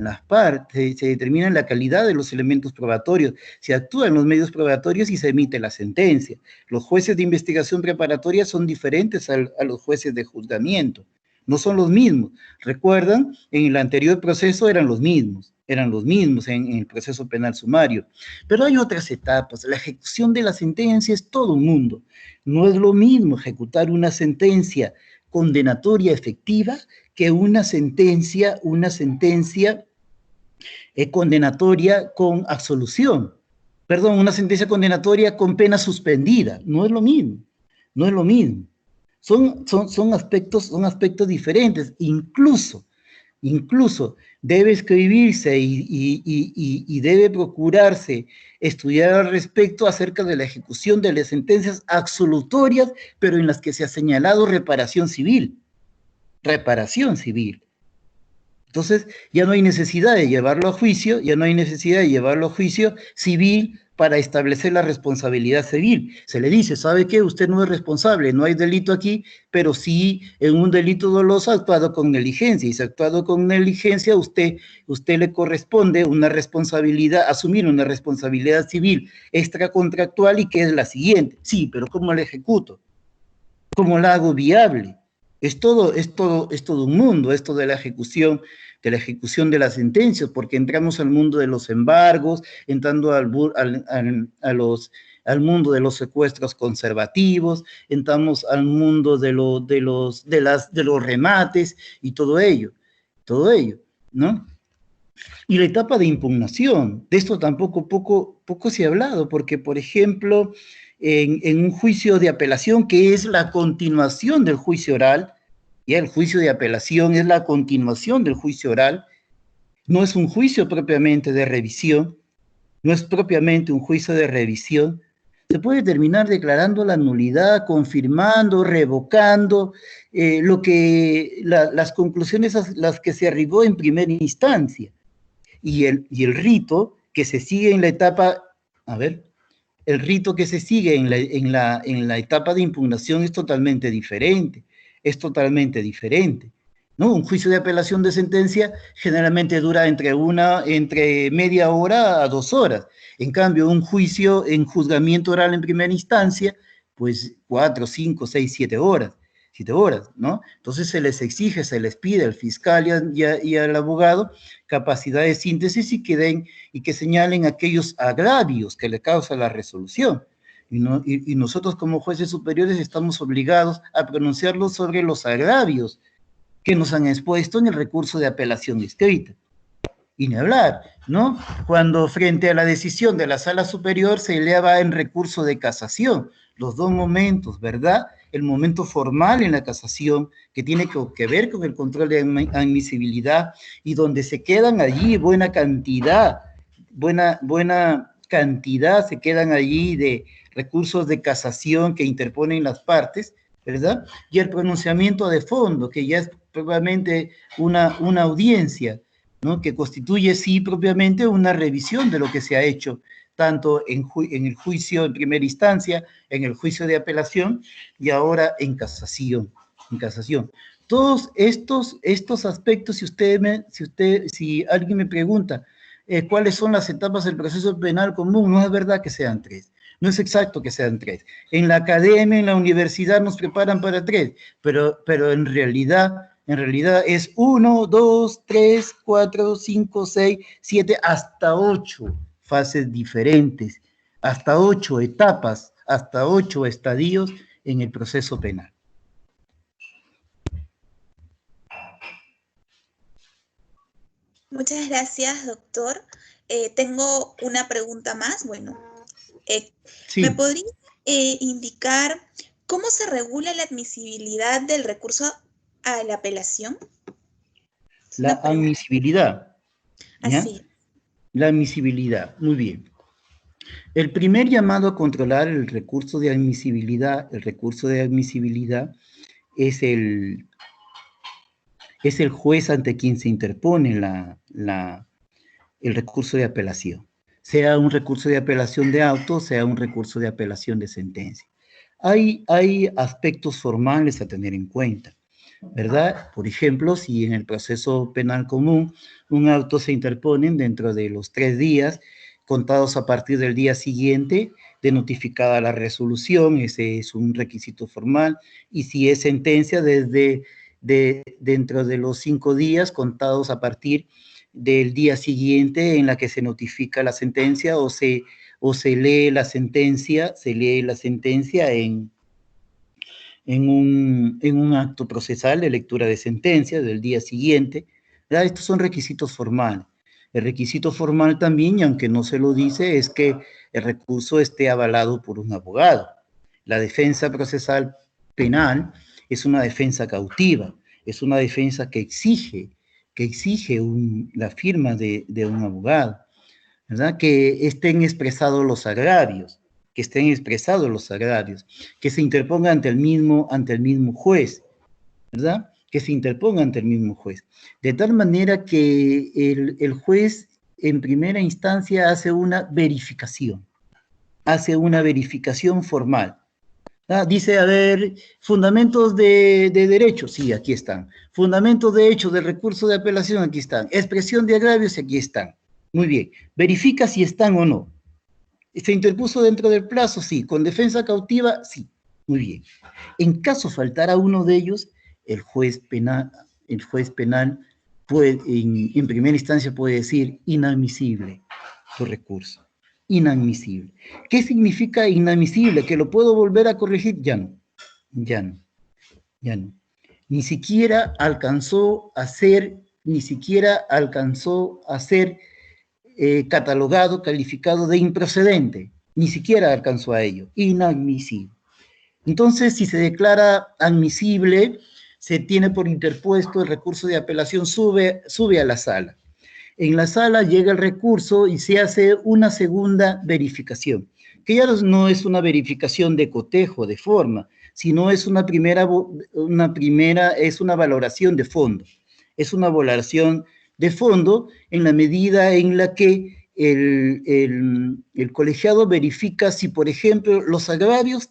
las partes, se determina la calidad de los elementos probatorios, se actúan los medios probatorios y se emite la sentencia. Los jueces de investigación preparatoria son diferentes a los jueces de juzgamiento, no son los mismos. ¿Recuerdan? En el anterior proceso eran los mismos en el proceso penal sumario. Pero hay otras etapas. La ejecución de la sentencia es todo un mundo. No es lo mismo ejecutar una sentencia condenatoria efectiva que una sentencia condenatoria con absolución. Perdón, una sentencia condenatoria con pena suspendida. No es lo mismo. No es lo mismo. Son aspectos diferentes. Incluso debe escribirse y debe procurarse estudiar al respecto acerca de la ejecución de las sentencias absolutorias, pero en las que se ha señalado reparación civil. Reparación civil. Entonces, ya no hay necesidad de llevarlo a juicio, civil para establecer la responsabilidad civil. Se le dice, ¿sabe qué? Usted no es responsable, no hay delito aquí, pero sí en un delito doloso ha actuado con negligencia, y si ha actuado con negligencia, usted le corresponde una responsabilidad, asumir una responsabilidad civil extracontractual, y que es la siguiente. Sí, pero ¿cómo la ejecuto? ¿Cómo la hago viable? Es todo un mundo, esto de la ejecución de las sentencias, porque entramos al mundo de los embargos, entrando al mundo de los secuestros conservativos, entramos al mundo de los remates y todo ello, ¿no? Y la etapa de impugnación, de esto tampoco poco se ha hablado, porque, por ejemplo, en un juicio de apelación, que es la continuación del juicio oral, ya el juicio de apelación es la continuación del juicio oral, no es un juicio propiamente de revisión, no es propiamente un juicio de revisión, se puede terminar declarando la nulidad, confirmando, revocando las conclusiones a las que se arribó en primera instancia. Y el rito que se sigue en la etapa, el rito que se sigue en la etapa de impugnación es totalmente diferente, ¿no? Un juicio de apelación de sentencia generalmente dura entre media hora a 2 horas. En cambio, un juicio en juzgamiento oral en primera instancia, pues 4, 5, 6, 7 horas, ¿no? Entonces se les pide al fiscal y al abogado capacidad de síntesis y que señalen aquellos agravios que le causa la resolución. Y nosotros como jueces superiores estamos obligados a pronunciarlos sobre los agravios que nos han expuesto en el recurso de apelación escrita. Y ni hablar, ¿no? Cuando frente a la decisión de la Sala Superior se eleva en recurso de casación, los dos momentos, ¿verdad? El momento formal en la casación, que tiene que ver con el control de admisibilidad, y donde se quedan allí buena cantidad se quedan allí de recursos de casación que interponen las partes, ¿verdad? Y el pronunciamiento de fondo, que ya es propiamente una audiencia, ¿no? Que constituye, sí, propiamente una revisión de lo que se ha hecho, tanto en el juicio en primera instancia, en el juicio de apelación, y ahora en casación. Todos estos aspectos, si alguien me pregunta cuáles son las etapas del proceso penal común, no es verdad que sean 3. No es exacto que sean 3. En la academia, en la universidad nos preparan para 3, pero en realidad es 1, 2, 3, 4, 5, 6, 7, hasta 8 fases diferentes, hasta 8 etapas, hasta 8 estadios en el proceso penal. Muchas gracias, doctor. Tengo una pregunta más. Bueno, sí. ¿Me podría indicar cómo se regula la admisibilidad del recurso a la apelación? La admisibilidad. Así. La admisibilidad, muy bien. El primer llamado a controlar el recurso de admisibilidad es es el juez ante quien se interpone el recurso de apelación, sea un recurso de apelación de auto, sea un recurso de apelación de sentencia. Hay aspectos formales a tener en cuenta, ¿verdad? Por ejemplo, si en el proceso penal común un auto se interpone dentro de los 3 días, contados a partir del día siguiente de notificada la resolución, ese es un requisito formal, y si es sentencia, dentro de los 5 días contados a partir del día siguiente en la que se notifica la sentencia o se lee la sentencia, en un acto procesal de lectura de sentencia del día siguiente, ¿verdad? Estos son requisitos formales. El requisito formal también, y aunque no se lo dice, es que el recurso esté avalado por un abogado. La defensa procesal penal es una defensa cautiva, es una defensa que exige la firma de un abogado, ¿verdad? Que estén expresados los agravios, que se interponga ante el mismo juez, ¿verdad? Que se interponga ante el mismo juez. De tal manera que el juez en primera instancia hace una verificación formal. ¿Ah? Dice, a ver, fundamentos de derecho, sí, aquí están. Fundamentos de hecho del recurso de apelación, aquí están. Expresión de agravios, aquí están. Muy bien, verifica si están o no. ¿Se interpuso dentro del plazo? Sí. ¿Con defensa cautiva? Sí. Muy bien. En caso faltara uno de ellos, el juez penal puede, en primera instancia puede decir inadmisible tu recurso. Inadmisible. ¿Qué significa inadmisible? ¿Que lo puedo volver a corregir? Ya no. Ni siquiera alcanzó a ser catalogado, calificado de improcedente. Ni siquiera alcanzó a ello. Inadmisible. Entonces, si se declara admisible, se tiene por interpuesto el recurso de apelación, sube a la sala. En la sala llega el recurso y se hace una segunda verificación, que ya no es una verificación de cotejo, de forma, sino es una valoración de fondo. Es una valoración de fondo en la medida en la que el colegiado verifica si, por ejemplo, los agravios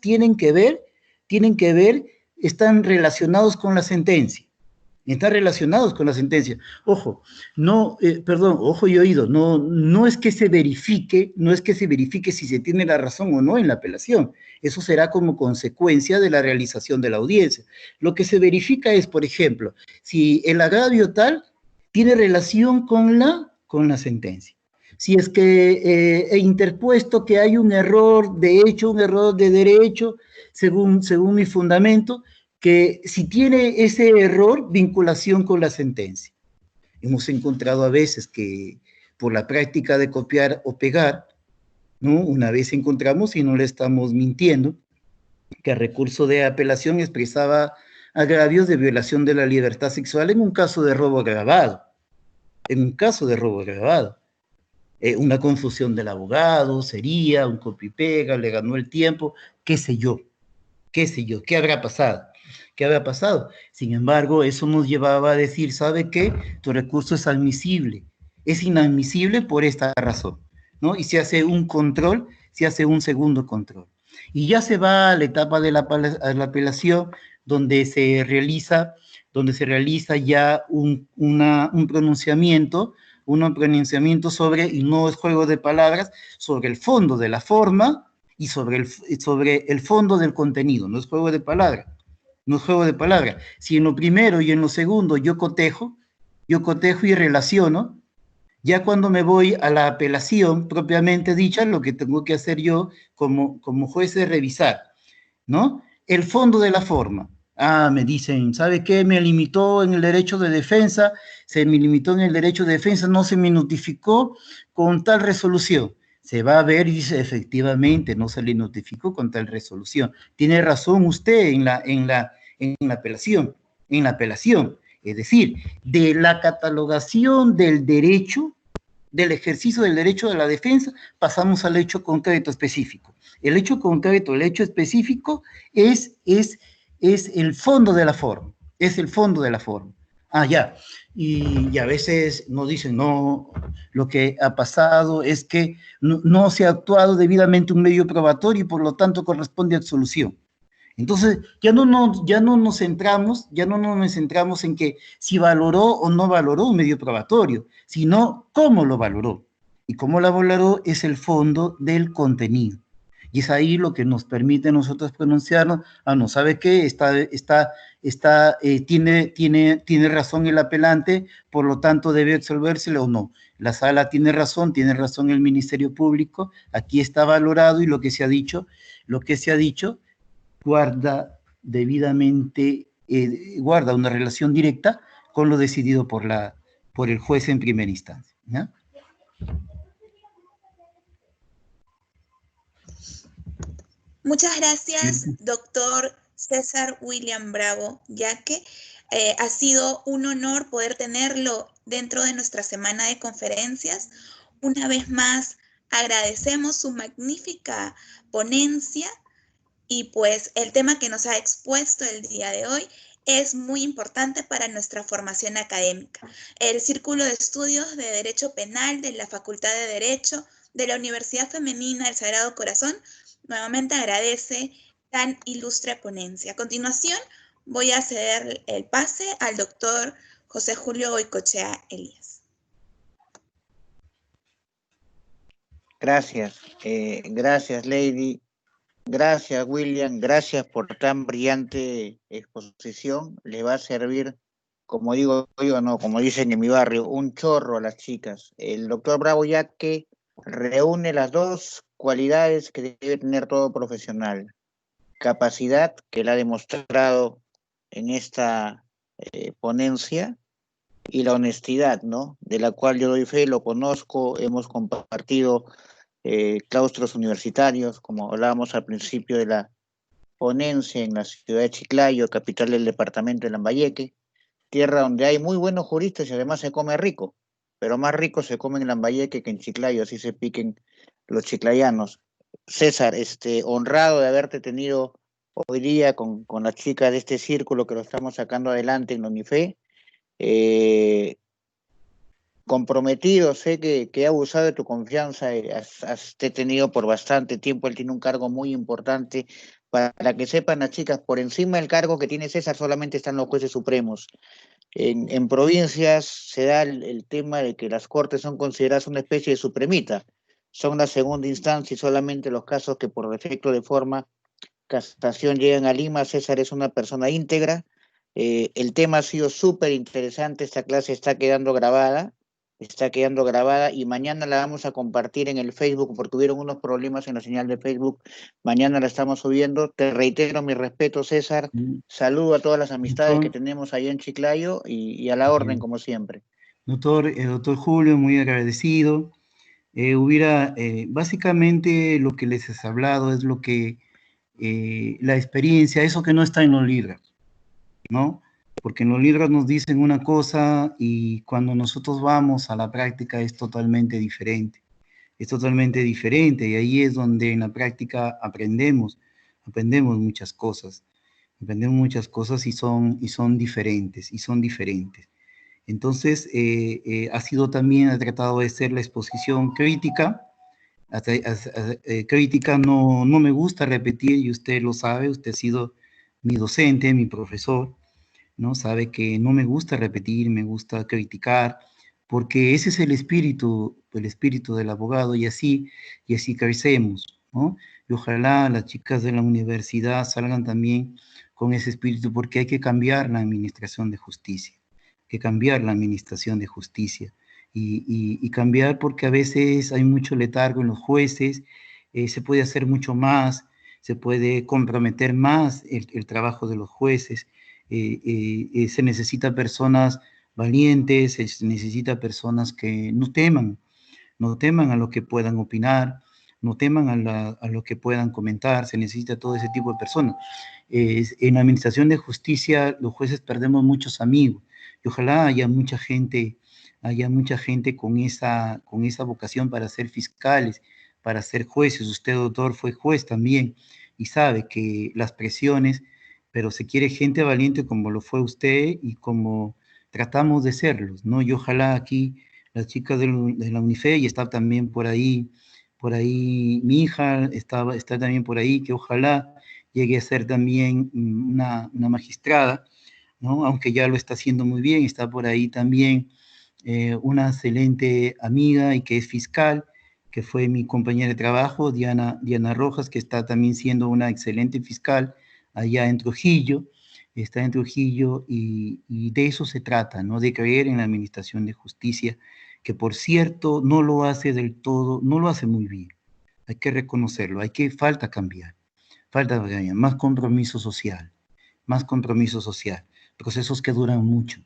están relacionados con la sentencia. Ojo, ojo y oído, no es que se verifique si se tiene la razón o no en la apelación. Eso será como consecuencia de la realización de la audiencia. Lo que se verifica es, por ejemplo, si el agravio tal tiene relación con la sentencia. Si es que he interpuesto que hay un error de hecho, un error de derecho, según mi fundamento, que si tiene ese error, vinculación con la sentencia. Hemos encontrado a veces que por la práctica de copiar o pegar, ¿no? Una vez encontramos, y no le estamos mintiendo, que el recurso de apelación expresaba agravios de violación de la libertad sexual en un caso de robo agravado. Una confusión del abogado, sería un copia y pega, le ganó el tiempo, qué sé yo, ¿qué habrá pasado? Sin embargo, eso nos llevaba a decir, ¿sabe qué? Tu recurso es admisible, es inadmisible por esta razón, ¿no? Y se hace un segundo control. Y ya se va a la etapa de la apelación, donde se realiza ya un pronunciamiento sobre, y no es juego de palabras, sobre el fondo de la forma y sobre el fondo del contenido. No es juego de palabras. Si en lo primero y en lo segundo yo cotejo y relaciono, ya cuando me voy a la apelación propiamente dicha, lo que tengo que hacer yo como juez es revisar, ¿no? El fondo de la forma. Me dicen, ¿sabe qué? Me limitó en el derecho de defensa, no se me notificó con tal resolución. Se va a ver y dice, efectivamente, no se le notificó con tal resolución. Tiene razón usted en la apelación. Es decir, de la catalogación del derecho, del ejercicio del derecho de la defensa, pasamos al hecho concreto específico. El hecho específico es el fondo de la forma. Ya. Y a veces nos dicen, no, lo que ha pasado es que no se ha actuado debidamente un medio probatorio y por lo tanto corresponde a absolución. Entonces, ya no nos centramos en que si valoró o no valoró un medio probatorio, sino cómo lo valoró. Y cómo lo valoró es el fondo del contenido. Y es ahí lo que nos permite a nosotros pronunciarnos, no, ¿sabe qué? Tiene razón el apelante, por lo tanto debe absolvérsele o no. La sala tiene razón el Ministerio Público, aquí está valorado y lo que se ha dicho, guarda debidamente, guarda una relación directa con lo decidido por el juez en primera instancia, ¿ya? Muchas gracias, doctor César William Bravo, ya que ha sido un honor poder tenerlo dentro de nuestra semana de conferencias. Una vez más, agradecemos su magnífica ponencia y pues el tema que nos ha expuesto el día de hoy es muy importante para nuestra formación académica. El Círculo de Estudios de Derecho Penal de la Facultad de Derecho de la Universidad Femenina del Sagrado Corazón nuevamente agradece tan ilustre ponencia. A continuación, voy a ceder el pase al doctor José Julio Goicoechea Elías. Gracias, gracias Lady, gracias William, gracias por tan brillante exposición. Le va a servir, como digo yo, no, como dicen en mi barrio, un chorro a las chicas. El doctor Bravo ya que reúne las dos cualidades que debe tener todo profesional: capacidad, que la ha demostrado en esta ponencia, y la honestidad, ¿no? De la cual yo doy fe, lo conozco, hemos compartido claustros universitarios, como hablábamos al principio de la ponencia, en la ciudad de Chiclayo, capital del departamento de Lambayeque, tierra donde hay muy buenos juristas y además se come rico, pero más rico se come en Lambayeque que en Chiclayo, así se piquen los chiclayanos. César, honrado de haberte tenido hoy día con las chicas de este círculo que lo estamos sacando adelante en la UNIFE. Comprometido, sé que he abusado de tu confianza, te he tenido por bastante tiempo, él tiene un cargo muy importante. Para que sepan las chicas, por encima del cargo que tiene César solamente están los jueces supremos. En provincias se da el tema de que las cortes son consideradas una especie de supremita, son la segunda instancia y solamente los casos que por defecto de forma casación llegan a Lima. César es una persona íntegra. El tema ha sido súper interesante, esta clase está quedando grabada y mañana la vamos a compartir en el Facebook porque hubieron unos problemas en la señal de Facebook. Mañana la estamos subiendo. Te reitero mi respeto, César. Saludo a todas las amistades que tenemos allá en Chiclayo y a la orden, como siempre. Doctor Julio, muy agradecido. Básicamente lo que les he hablado es lo que la experiencia, eso que no está en los libros, ¿no? Porque en los libros nos dicen una cosa y cuando nosotros vamos a la práctica es totalmente diferente. Es totalmente diferente y ahí es donde en la práctica aprendemos muchas cosas. Aprendemos muchas cosas y son diferentes, Entonces, ha tratado de ser la exposición crítica. Crítica no me gusta repetir y usted lo sabe, usted ha sido mi docente, mi profesor, ¿no? Sabe que no me gusta repetir, me gusta criticar, porque ese es el espíritu del abogado y así crecemos, ¿no? Y ojalá las chicas de la universidad salgan también con ese espíritu, porque hay que cambiar la administración de justicia, y cambiar porque a veces hay mucho letargo en los jueces, se puede hacer mucho más, se puede comprometer más el trabajo de los jueces, se necesita personas valientes, se necesita personas que no teman a lo que puedan opinar, no teman a lo que puedan comentar, se necesita todo ese tipo de personas. En la administración de justicia, los jueces perdemos muchos amigos, y ojalá haya mucha gente con esa vocación para ser fiscales, para ser jueces. Usted, doctor, fue juez también, y sabe que las presiones, pero se quiere gente valiente como lo fue usted, y como tratamos de serlos, ¿no? Y ojalá aquí las chicas de la UNIFE, y está también por ahí mi hija, está también por ahí, que ojalá llegue a ser también una magistrada, ¿no? Aunque ya lo está haciendo muy bien, está por ahí también una excelente amiga y que es fiscal, que fue mi compañera de trabajo, Diana Rojas, que está también siendo una excelente fiscal allá en Trujillo, está en Trujillo, y de eso se trata, ¿no? De creer en la administración de justicia, que por cierto no lo hace del todo, no lo hace muy bien. Hay que reconocerlo, falta cambiar, más compromiso social, procesos que duran mucho,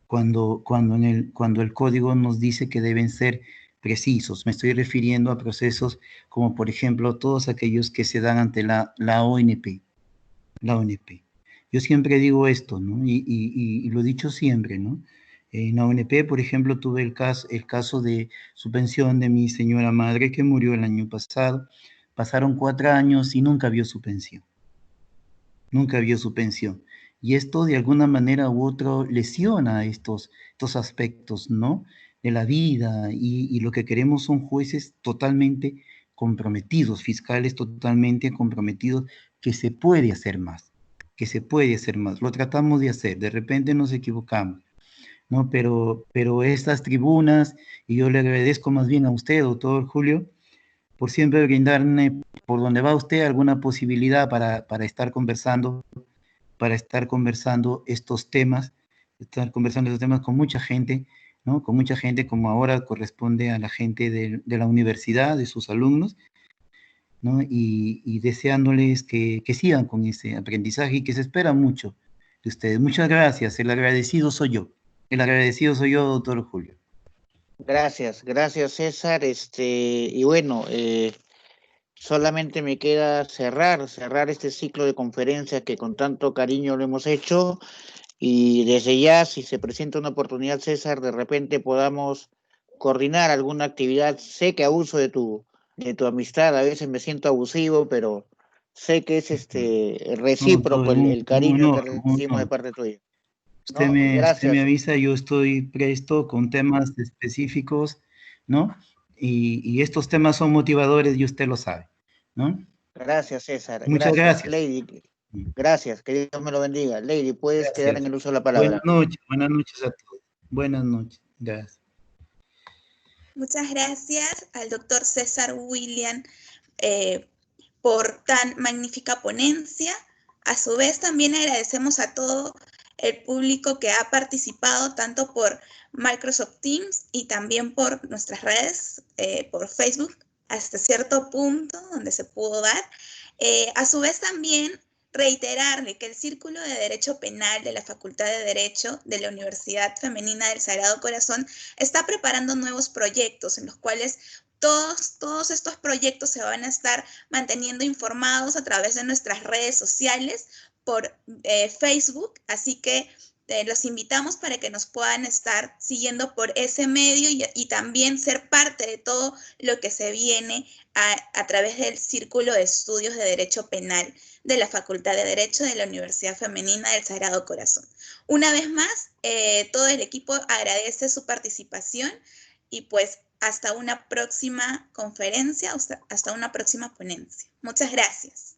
cuando el código nos dice que deben ser precisos. Me estoy refiriendo a procesos como, por ejemplo, todos aquellos que se dan ante la ONP. Yo siempre digo esto, ¿no? Y lo he dicho siempre, ¿no? En la ONP, por ejemplo, tuve el caso de suspensión de mi señora madre que murió el año pasado. Pasaron 4 años y nunca vio su pensión. Y esto de alguna manera u otra lesiona estos aspectos, ¿no? De la vida, y lo que queremos son jueces totalmente comprometidos, fiscales totalmente comprometidos, que se puede hacer más, Lo tratamos de hacer, de repente nos equivocamos, ¿no? Pero estas tribunas, y yo le agradezco más bien a usted, doctor Julio, por siempre brindarme, por donde va usted, alguna posibilidad para estar conversando estos temas, con mucha gente, ¿no? Con mucha gente, como ahora corresponde a la gente de la universidad, de sus alumnos, ¿no? Y deseándoles que sigan con ese aprendizaje y que se espera mucho de ustedes. Muchas gracias, el agradecido soy yo, doctor Julio. Gracias César. Y bueno, solamente me queda cerrar este ciclo de conferencias que con tanto cariño lo hemos hecho, y desde ya, si se presenta una oportunidad, César, de repente podamos coordinar alguna actividad. Sé que abuso de tu amistad, a veces me siento abusivo, pero sé que es recíproco el cariño que recibimos de parte tuya. Usted ¿No? me Gracias. avisa, yo estoy presto con temas específicos, ¿no? Y estos temas son motivadores y usted lo sabe, ¿no? Gracias, César. Muchas gracias. Lady, gracias. Que Dios me lo bendiga. Lady, puedes quedar en el uso de la palabra. Buenas noches a todos. Buenas noches. Gracias. Muchas gracias al doctor César William por tan magnífica ponencia. A su vez, también agradecemos a todo el público que ha participado, tanto por Microsoft Teams y también por nuestras redes, por Facebook, hasta cierto punto donde se pudo dar. A su vez, también reiterarle que el Círculo de Derecho Penal de la Facultad de Derecho de la Universidad Femenina del Sagrado Corazón está preparando nuevos proyectos en los cuales todos estos proyectos se van a estar manteniendo informados a través de nuestras redes sociales por Facebook, así que los invitamos para que nos puedan estar siguiendo por ese medio y también ser parte de todo lo que se viene a través del Círculo de Estudios de Derecho Penal de la Facultad de Derecho de la Universidad Femenina del Sagrado Corazón. Una vez más, todo el equipo agradece su participación y pues hasta una próxima conferencia, hasta una próxima ponencia. Muchas gracias.